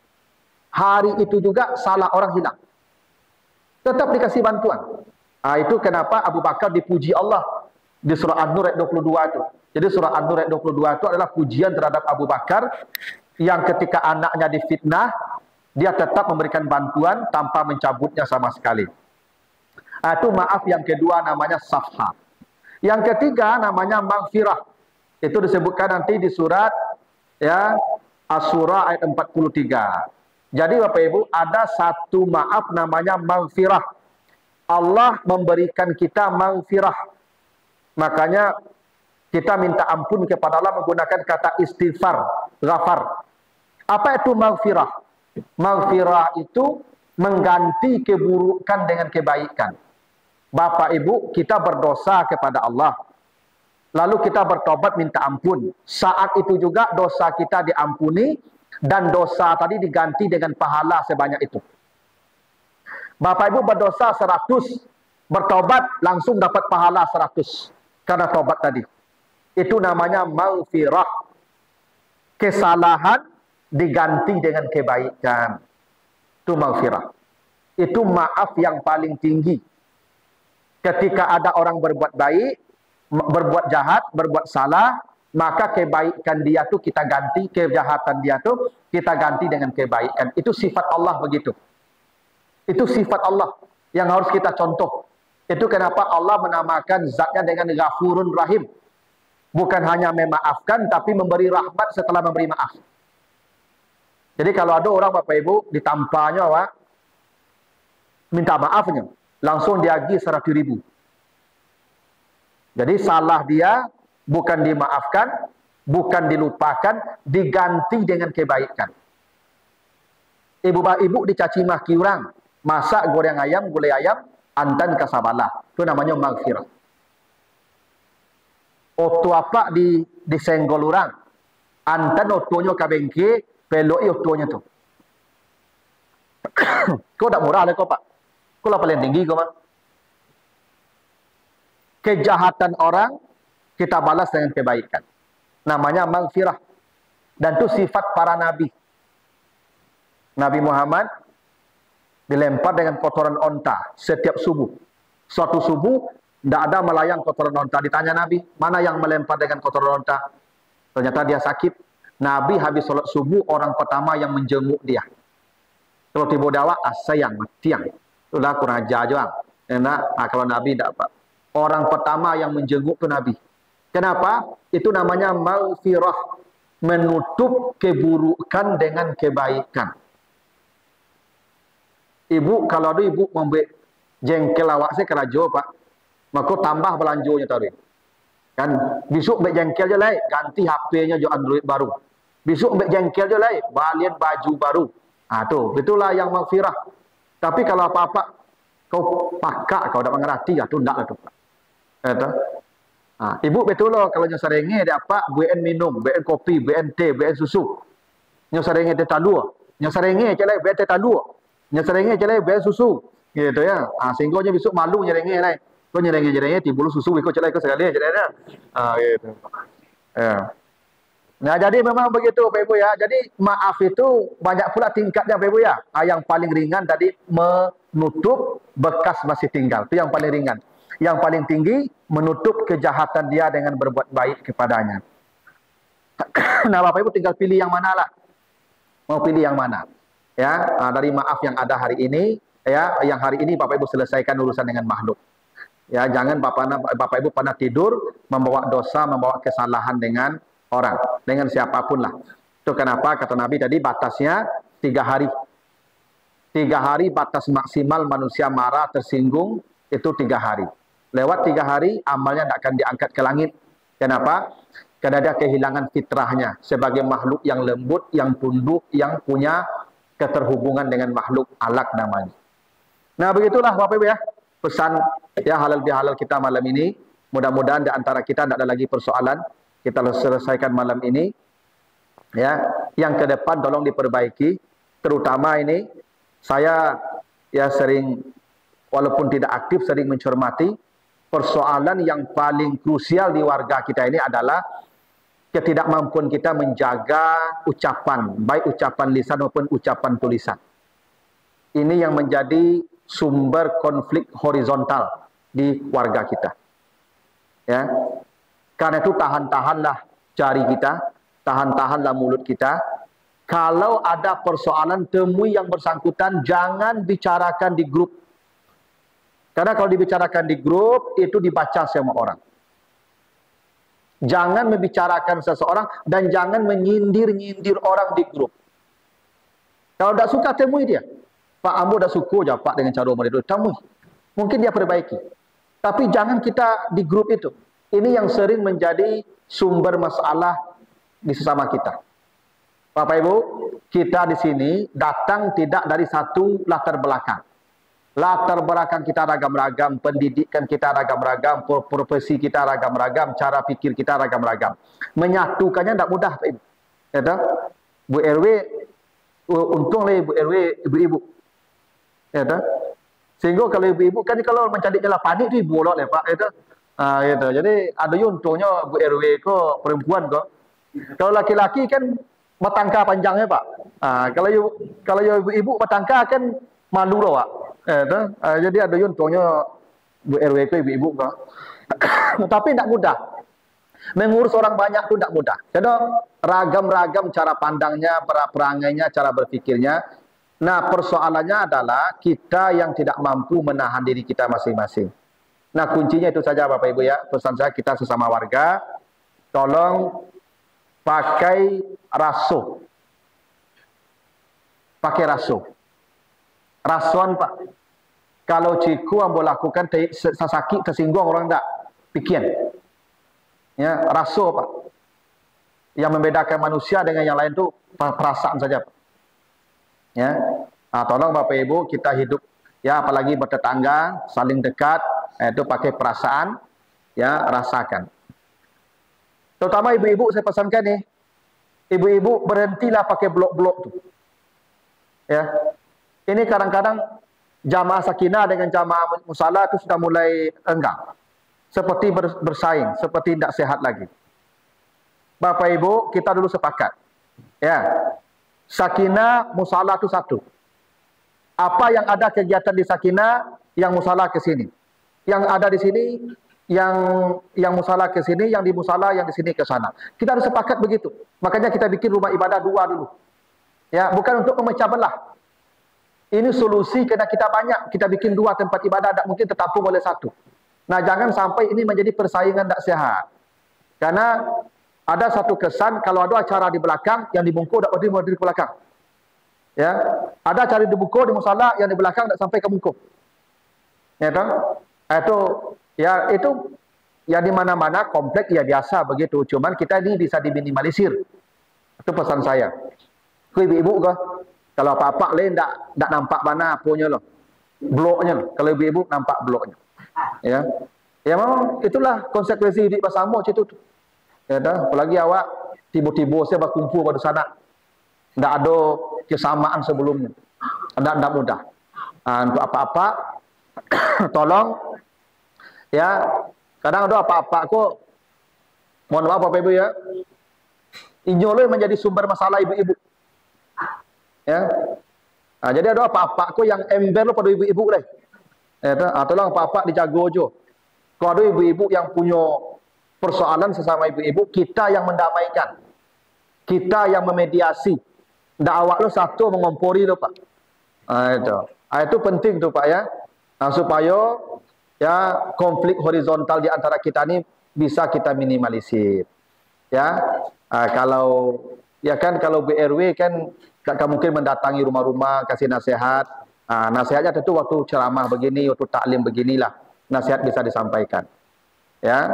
Speaker 2: hari itu juga salah orang hilang. Tetap dikasih bantuan. Nah, itu kenapa Abu Bakar dipuji Allah di surah An-Nur ayat 22 itu. Jadi surah An-Nur ayat 22 itu adalah pujian terhadap Abu Bakar yang ketika anaknya difitnah, dia tetap memberikan bantuan tanpa mencabutnya sama sekali. Nah, itu maaf yang kedua namanya safha. Yang ketiga namanya maghfirah. Itu disebutkan nanti di surat ya Asy-Syura ayat 43. Jadi Bapak Ibu, ada satu maaf namanya maghfirah. Allah memberikan kita maghfirah. Makanya kita minta ampun kepada Allah menggunakan kata istighfar, ghafar. Apa itu maghfirah? Maghfirah itu mengganti keburukan dengan kebaikan. Bapak Ibu, kita berdosa kepada Allah. Lalu kita bertobat minta ampun. Saat itu juga dosa kita diampuni dan dosa tadi diganti dengan pahala sebanyak itu. Bapak Ibu berdosa 100, bertobat langsung dapat pahala 100 karena tobat tadi. Itu namanya maghfirah. Kesalahan diganti dengan kebaikan. Itu maghfirah. Itu maaf yang paling tinggi. Ketika ada orang berbuat baik, berbuat jahat, berbuat salah, maka kebaikan dia tuh kita ganti, kejahatan dia tuh kita ganti dengan kebaikan. Itu sifat Allah begitu. Itu sifat Allah yang harus kita contoh. Itu kenapa Allah menamakan zatnya dengan Ghafurun Rahim. Bukan hanya memaafkan, tapi memberi rahmat setelah memberi maaf. Jadi kalau ada orang Bapak Ibu ditampanya Pak, minta maafnya, langsung diagih 100.000. Jadi salah dia bukan dimaafkan, bukan dilupakan, diganti dengan kebaikan. Ibu-ibu dicaci maki orang, masak goreng ayam, gulai ayam, antan kasabalah. Itu namanya maghfirah. Oto apa disenggol orang, antan otonya ke bengke, peloi otonya tu. Kau tak murah lah kau Pak. Kau lah paling tinggi kau mah. Kejahatan orang kita balas dengan kebaikan. Namanya maghfirah. Dan itu sifat para nabi. Nabi Muhammad dilempar dengan kotoran onta setiap subuh. Suatu subuh tidak ada melayang kotoran onta. Ditanya Nabi, mana yang melempar dengan kotoran onta? Ternyata dia sakit. Nabi habis sholat subuh, orang pertama yang menjenguk dia. Kalau tiba dawa, sayang, tiang. Itulah kurang ajar juga. Kalau Nabi tidak apa. Orang pertama yang menjenguk itu Nabi. Kenapa? Itu namanya maghfirah. Menutup keburukan dengan kebaikan. Ibu, kalau ada ibu membuat jengkel awak saya kerajo pak, maka tambah belanjonya tadi. Kan, besok ambil jengkel je lah, ganti HP-nya je Android baru. Besok ambil jengkel je lah, balian baju baru. Tuh, itulah yang maghfirah. Tapi kalau apa-apa, kau pakak, kau dah mengerti, tu enggak lah tu pak. Ibu betul loh kalau nyo serenge dia apa buen minum, buen kopi, buen teh, buen susu. Nyo serenge teh tadua. Nyo serenge celai buen teh tadua. Nyo serenge celai buen susu. Gitu ya. Sehingga nyo besok malu nyerenge lah. Kau nyerenge timbul susu ikut celai kau sekali celai dah. Gitu. Ya. Nah, jadi memang begitu Pak Ibu ya. Jadi maaf itu banyak pula tingkatnya Pak Ibu ya. Yang paling ringan tadi menutup bekas masih tinggal. Itu yang paling ringan. Yang paling tinggi menutup kejahatan dia dengan berbuat baik kepadanya. Nah, Bapak Ibu tinggal pilih yang mana lah. Mau pilih yang mana? Ya, dari maaf yang ada hari ini, ya, yang hari ini Bapak Ibu selesaikan urusan dengan makhluk. Ya, jangan Bapak Ibu pernah tidur membawa dosa, membawa kesalahan dengan orang, dengan siapapun lah. Itu kenapa kata Nabi tadi batasnya 3 hari. 3 hari batas maksimal manusia marah, tersinggung itu 3 hari. Lewat 3 hari, amalnya tidak akan diangkat ke langit. Kenapa? Karena dia kehilangan fitrahnya. Sebagai makhluk yang lembut, yang tunduk, yang punya keterhubungan dengan makhluk alaq namanya. Nah, begitulah Bapak Ibu ya. Pesan ya halal bihalal kita malam ini. Mudah-mudahan di antara kita tidak ada lagi persoalan. Kita selesaikan malam ini. Ya, yang ke depan tolong diperbaiki. Terutama ini, saya ya sering, walaupun tidak aktif, sering mencermati. Persoalan yang paling krusial di warga kita ini adalah ketidakmampuan kita menjaga ucapan, baik ucapan lisan maupun ucapan tulisan. Ini yang menjadi sumber konflik horizontal di warga kita. Ya. Karena itu tahan-tahanlah jari kita, tahan-tahanlah mulut kita. Kalau ada persoalan, temui yang bersangkutan, jangan bicarakan di grup. Karena kalau dibicarakan di grup, itu dibaca sama orang. Jangan membicarakan seseorang dan jangan menyindir-nyindir orang di grup. Kalau tidak suka, temui dia. Pak, ambo tidak suka aja Pak dengan cara mereka. Temui. Mungkin dia perbaiki. Tapi jangan kita di grup itu. Ini yang sering menjadi sumber masalah di sesama kita. Bapak Ibu, kita di sini datang tidak dari satu latar belakang. Latar belakang kita ragam-ragam, pendidikan kita ragam-ragam, profesi kita ragam-ragam, cara pikir kita ragam-ragam. Menyatukannya tidak mudah, Pak Ibu. Ya, Bu RW, untunglah Ibu RW, ibu-ibu. Ya, sehingga kalau ibu-ibu kan kalau mencari jalan panik itu ibu lah Pak. Ya, gitu. Jadi ada untungnya Bu RW kok perempuan kok. Kalau laki-laki kan batangka panjangnya Pak. Kalau ibu-ibu batangka kan malu loh Pak. Jadi ada untungnya Bu RW itu ibu-ibu kok. Tapi tidak mudah. Mengurus orang banyak itu tidak mudah. Jadi ragam-ragam cara pandangnya, perangainya, cara berpikirnya. Nah, persoalannya adalah kita yang tidak mampu menahan diri kita masing-masing. Nah, kuncinya itu saja Bapak Ibu ya. Pesan saya kita sesama warga, tolong pakai rasuh. Pakai rasuh. Rasuan Pak. Kalau ciku ambo lakukan sakit tersinggung orang tak pikiran. Ya, rasuh Pak. Yang membedakan manusia dengan yang lain itu perasaan saja Pak. Ya. Tolong Bapak Ibu kita hidup ya apalagi bertetangga, saling dekat, itu pakai perasaan ya, rasakan. Terutama ibu-ibu saya pesankan nih. Ibu-ibu berhentilah pakai blok-blok tuh. Ya. Ini kadang-kadang jamaah sakinah dengan jamaah musalah itu sudah mulai enggang. Seperti bersaing, seperti tidak sehat lagi. Bapak Ibu, kita dulu sepakat. Ya. Sakinah musalah itu satu. Apa yang ada kegiatan di Sakinah, yang musala ke sini. Yang ada di sini, yang musala ke sini, yang di musala, yang di sini ke sana. Kita harus sepakat begitu. Makanya kita bikin rumah ibadah 2 dulu. Ya, bukan untuk memecah belah. Ini solusi karena kita banyak. Kita bikin 2 tempat ibadah, tak mungkin tertampung oleh 1. Nah, jangan sampai ini menjadi persaingan tak sehat. Karena ada satu kesan kalau ada acara di belakang, yang dibungkuk tak berdiri ke belakang. Ya, ada acara di buku di musala, yang di belakang tak sampai ke bungkuk. Ya kan? Itu ya di mana-mana komplek ya biasa begitu. Cuman kita ini bisa diminimalisir. Itu pesan saya. Ke ibu-ibu ke, kalau apa-apa lain tak nampak mana punya loh. Bloknya loh. Kalau ibu-ibu nampak bloknya. Ya. Ya memang itulah konsekuensi hidup bersama itu. Ya dah, apalagi awak tiba-tiba saya berkumpul pada sana. Tak ada kesamaan sebelumnya. Tak mudah. Untuk apa-apa tolong ya, kadang ada apa-apa kok, mohon maaf Bapak Ibu ya, inyolo menjadi sumber masalah ibu-ibu. Ya. Nah, jadi ada apa-apa kok yang ember lo pada ibu-ibu deh. Ya, tolong apa-apa dijaga aja. Kalau ada ibu-ibu yang punya persoalan sesama ibu-ibu, kita yang mendamaikan. Kita yang memediasi. Ndak awak lo satu mengompori lo Pak. Itu penting tuh Pak ya. Supaya ya konflik horizontal di antara kita ini bisa kita minimalisir. Ya. Kalau BRW kan mungkin mendatangi rumah-rumah kasih nasihat. Nasihatnya tentu waktu ceramah begini, waktu taklim beginilah nasihat bisa disampaikan. Ya,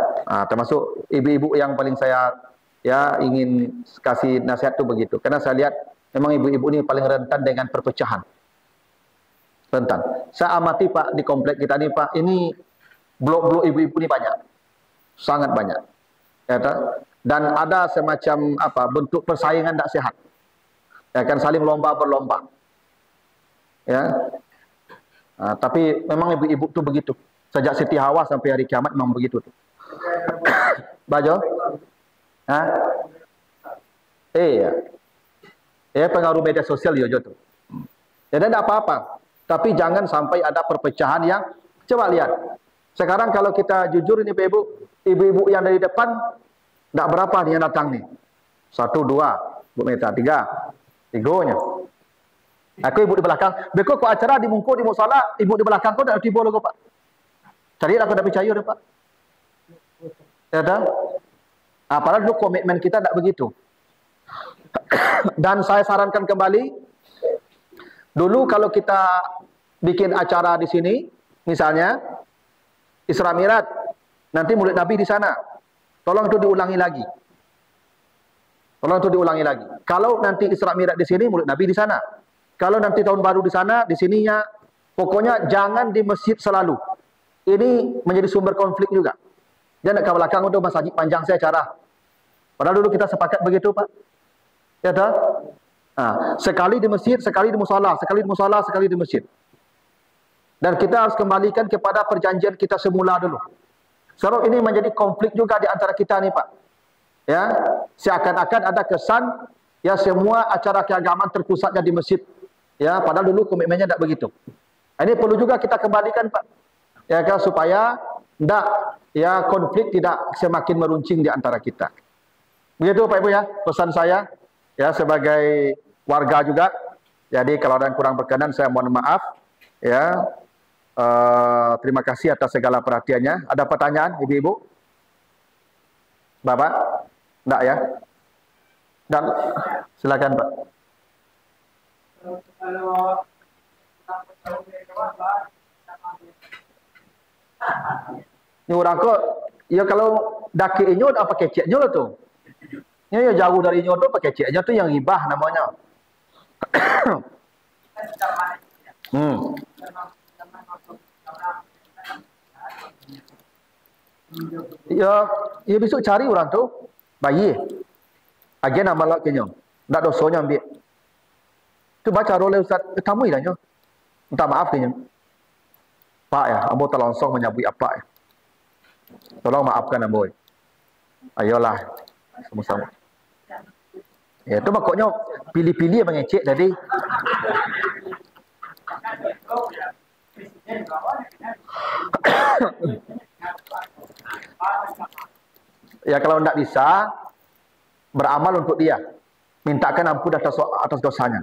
Speaker 2: termasuk ibu-ibu yang paling saya ya ingin kasih nasihat itu begitu. Karena saya lihat memang ibu-ibu ini paling rentan dengan perpecahan. Rentan. Saya amati Pak di komplek kita ini Pak, ini blok-blok ibu-ibu ini banyak. Sangat banyak. Ya, dan ada semacam bentuk persaingan tak sehat. Ya kan, saling lomba berlomba. Ya. Tapi memang ibu-ibu itu begitu. Sejak Siti Hawa sampai hari kiamat memang begitu tuh. Bajo? Iya. Ya pengaruh media sosial ya tuh. Jadi tidak apa-apa. Tapi jangan sampai ada perpecahan yang, coba lihat. Sekarang kalau kita jujur ini ibu-ibu yang dari depan, tidak berapa nih yang datang nih. 1, 2, Bu Meta, 3. 3-nya. Aku ibu di belakang. Beko kok acara di mungku di musala, ibu di belakang kok tidak tiba logo Pak. Cari aku tidak percaya deh Pak. Ya dah. Padahal dulu komitmen kita tidak begitu. Dan saya sarankan kembali, dulu kalau kita bikin acara di sini, misalnya Isra Mi'raj, nanti Maulid Nabi di sana. Tolong itu diulangi lagi. Tolong itu diulangi lagi. Kalau nanti Isra Mi'raj di sini, Maulid Nabi di sana. Kalau nanti tahun baru di sana, di sininya, pokoknya jangan di masjid selalu. Ini menjadi sumber konflik juga. Dia nak ke belakang untuk masjid panjang saya acara. Padahal dulu kita sepakat begitu Pak. Ya dah. Sekali di masjid, sekali di musala, sekali di musala, sekali di masjid. Dan kita harus kembalikan kepada perjanjian kita semula dulu. Sebab ini menjadi konflik juga di antara kita nih Pak. Ya, seakan-akan ada kesan ya semua acara keagamaan terpusatnya di masjid. Ya, padahal dulu komitmennya tidak begitu. Ini perlu juga kita kembalikan Pak. Ya kan, supaya tidak ya konflik tidak semakin meruncing di antara kita. Begitu Pak Ibu ya, pesan saya ya sebagai warga juga. Jadi kalau ada yang kurang berkenan saya mohon maaf ya. Terima kasih atas segala perhatiannya. Ada pertanyaan Ibu-ibu? Bapak? Enggak ya? Dan silakan Pak. Ini orang kok ya kalau daki inyo apa keceknya lo tuh. Ya jauh dari inyo tuh pakai keceknya tuh yang hibah namanya. Ya besok cari orang tuh bayi. Agen nama lah kenyang. Ndak dosanya ambil. Tu baca oleh Ustaz kamu ilahnya. Minta maaf kenyang. Pak ya, ambo terlongsong menyabui apa ya. Tolong maafkan ambo. Ayolah sama-sama. Ya itu makanya pilih-pilih mengecek tadi. Ya kalau tidak bisa, beramal untuk dia. Mintakan ampun atas dosanya.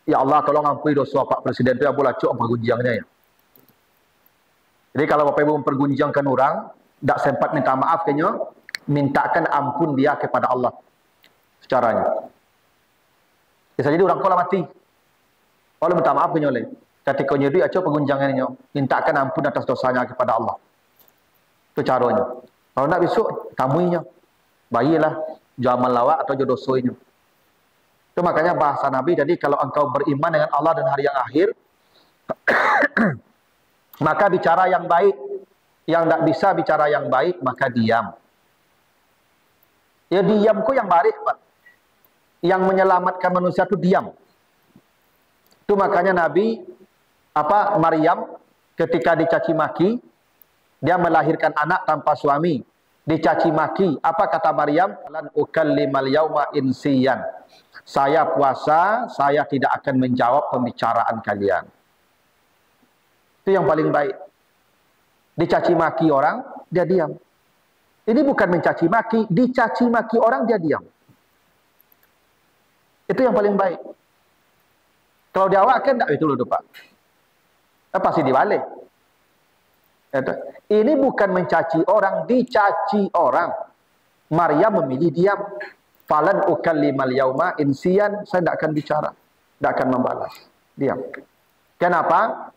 Speaker 2: Ya Allah, tolong ampuni dosa Pak Presiden itu yang boleh cuk pergunjangnya ya. Jadi kalau Bapak Ibu mempergunjangkan orang, tidak sempat minta maaf kayaknya, mintakan ampun dia kepada Allah. Secaranya. Bisa jadi orang kolah mati. Kalau minta maaf kayaknya oleh. Ketika dia cuk pergunjangannya, mintakan ampun atas dosanya kepada Allah. Itu caranya. Kalau tidak besok, tamuinya. Bayilah, jamal lawak atau jodoh soinya. Itu makanya bahasa Nabi, jadi kalau engkau beriman dengan Allah dan hari yang akhir, maka bicara yang baik. Yang tidak bisa bicara yang baik, maka diam. Ya diamku yang baik, Pak. Yang menyelamatkan manusia itu diam. Itu makanya Nabi, Maryam, ketika dicaci maki, dia melahirkan anak tanpa suami. Dicaci maki. Apa kata Maryam? Lan ukallimal yauma insiyan. Saya puasa, saya tidak akan menjawab pembicaraan kalian. Itu yang paling baik. Dicaci maki orang, dia diam. Ini bukan mencaci maki, dicaci maki orang, dia diam. Itu yang paling baik. Kalau dia awak kan tidak itu loh Pak. Pasti dibalik. Ini bukan mencaci orang, dicaci orang. Maryam memilih diam. Falan ukallimal yauma insiyan, saya tidak akan bicara, tidak akan membalas. Diam. Kenapa?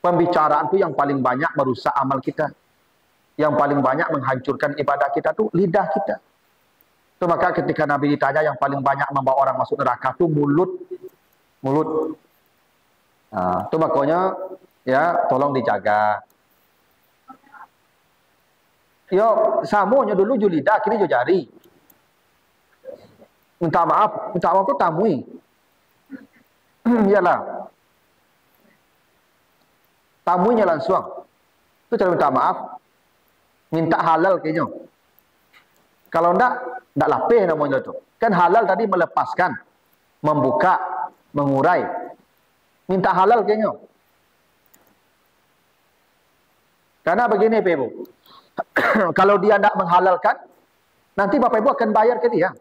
Speaker 2: Pembicaraan itu yang paling banyak merusak amal kita. Yang paling banyak menghancurkan ibadah kita itu lidah kita. Itu maka ketika Nabi ditanya yang paling banyak membawa orang masuk neraka itu mulut. Nah, itu makanya ya tolong dijaga. Yo, samunya dulu julida, kini jo jari. Minta maaf itu tamui. Iyalah. Tamunya langsung. Itu cara minta maaf. Minta halal kayaknya. Kalau enggak lapeh namanya itu. Kan halal tadi melepaskan, membuka, mengurai. Minta halal kayaknya. Karena begini Pak Ibu. Kalau dia tidak menghalalkan, nanti Bapak Ibu akan bayar ke dia.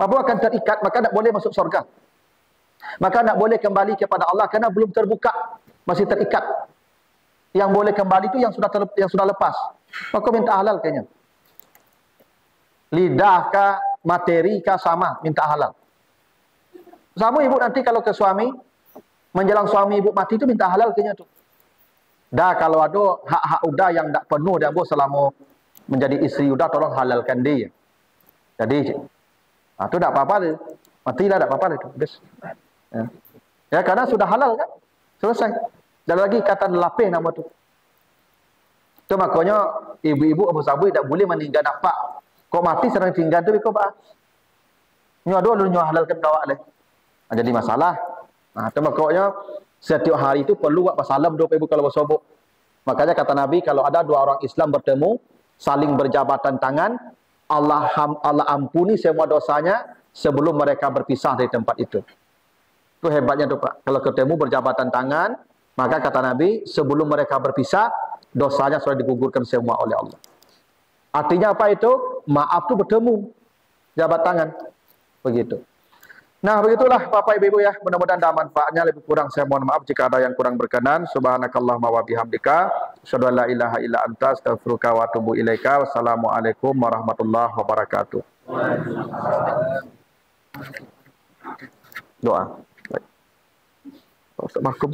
Speaker 2: Bapak Ibu akan terikat, maka tidak boleh masuk surga. Maka tidak boleh kembali kepada Allah karena belum terbuka, masih terikat. Yang boleh kembali itu yang sudah lepas. Maka minta halal kayaknya. Lidah kah, materi kah sama, minta halal. Sama ibu nanti kalau ke suami, menjelang suami ibu mati itu minta halal kayaknya tuh. Dah kalau ada hak-hak udah yang tidak penuh dia bu selama menjadi istri udah tolong halalkan dia. Jadi itu tidak apa-apa deh. Matilah tidak apa-apa itu. Ya karena sudah halal kan? Selesai. Dan lagi kata lapeh nama tu. Itu makanya ibu-ibu Abu Sabu tidak boleh meninggal dapat. Kok mati serang tinggal tu kau bah. Nyo ado lu nyo halalkan dawak leh. Jadi masalah. Nah, itu makanya setiap hari itu perlu buat salam doa ibu kalau bersobok. Makanya kata Nabi kalau ada dua orang Islam bertemu saling berjabatan tangan, Allah ampuni semua dosanya sebelum mereka berpisah dari tempat itu. Itu hebatnya tuh Pak. Kalau ketemu berjabatan tangan, maka kata Nabi sebelum mereka berpisah dosanya sudah digugurkan semua oleh Allah. Artinya apa itu? Maaf tuh bertemu jabat tangan. Begitu. Nah, begitulah Bapak Ibu ya. Mudah-mudahan ada manfaatnya. Lebih kurang saya mohon maaf jika ada yang kurang berkenan. Subhanakallahumma wa bihamdika asyhadu an la ilaha illa anta astaghfiruka wa atubu ilaika. Wassalamualaikum warahmatullahi wabarakatuh. Doa. Baik. Ustaz Markum.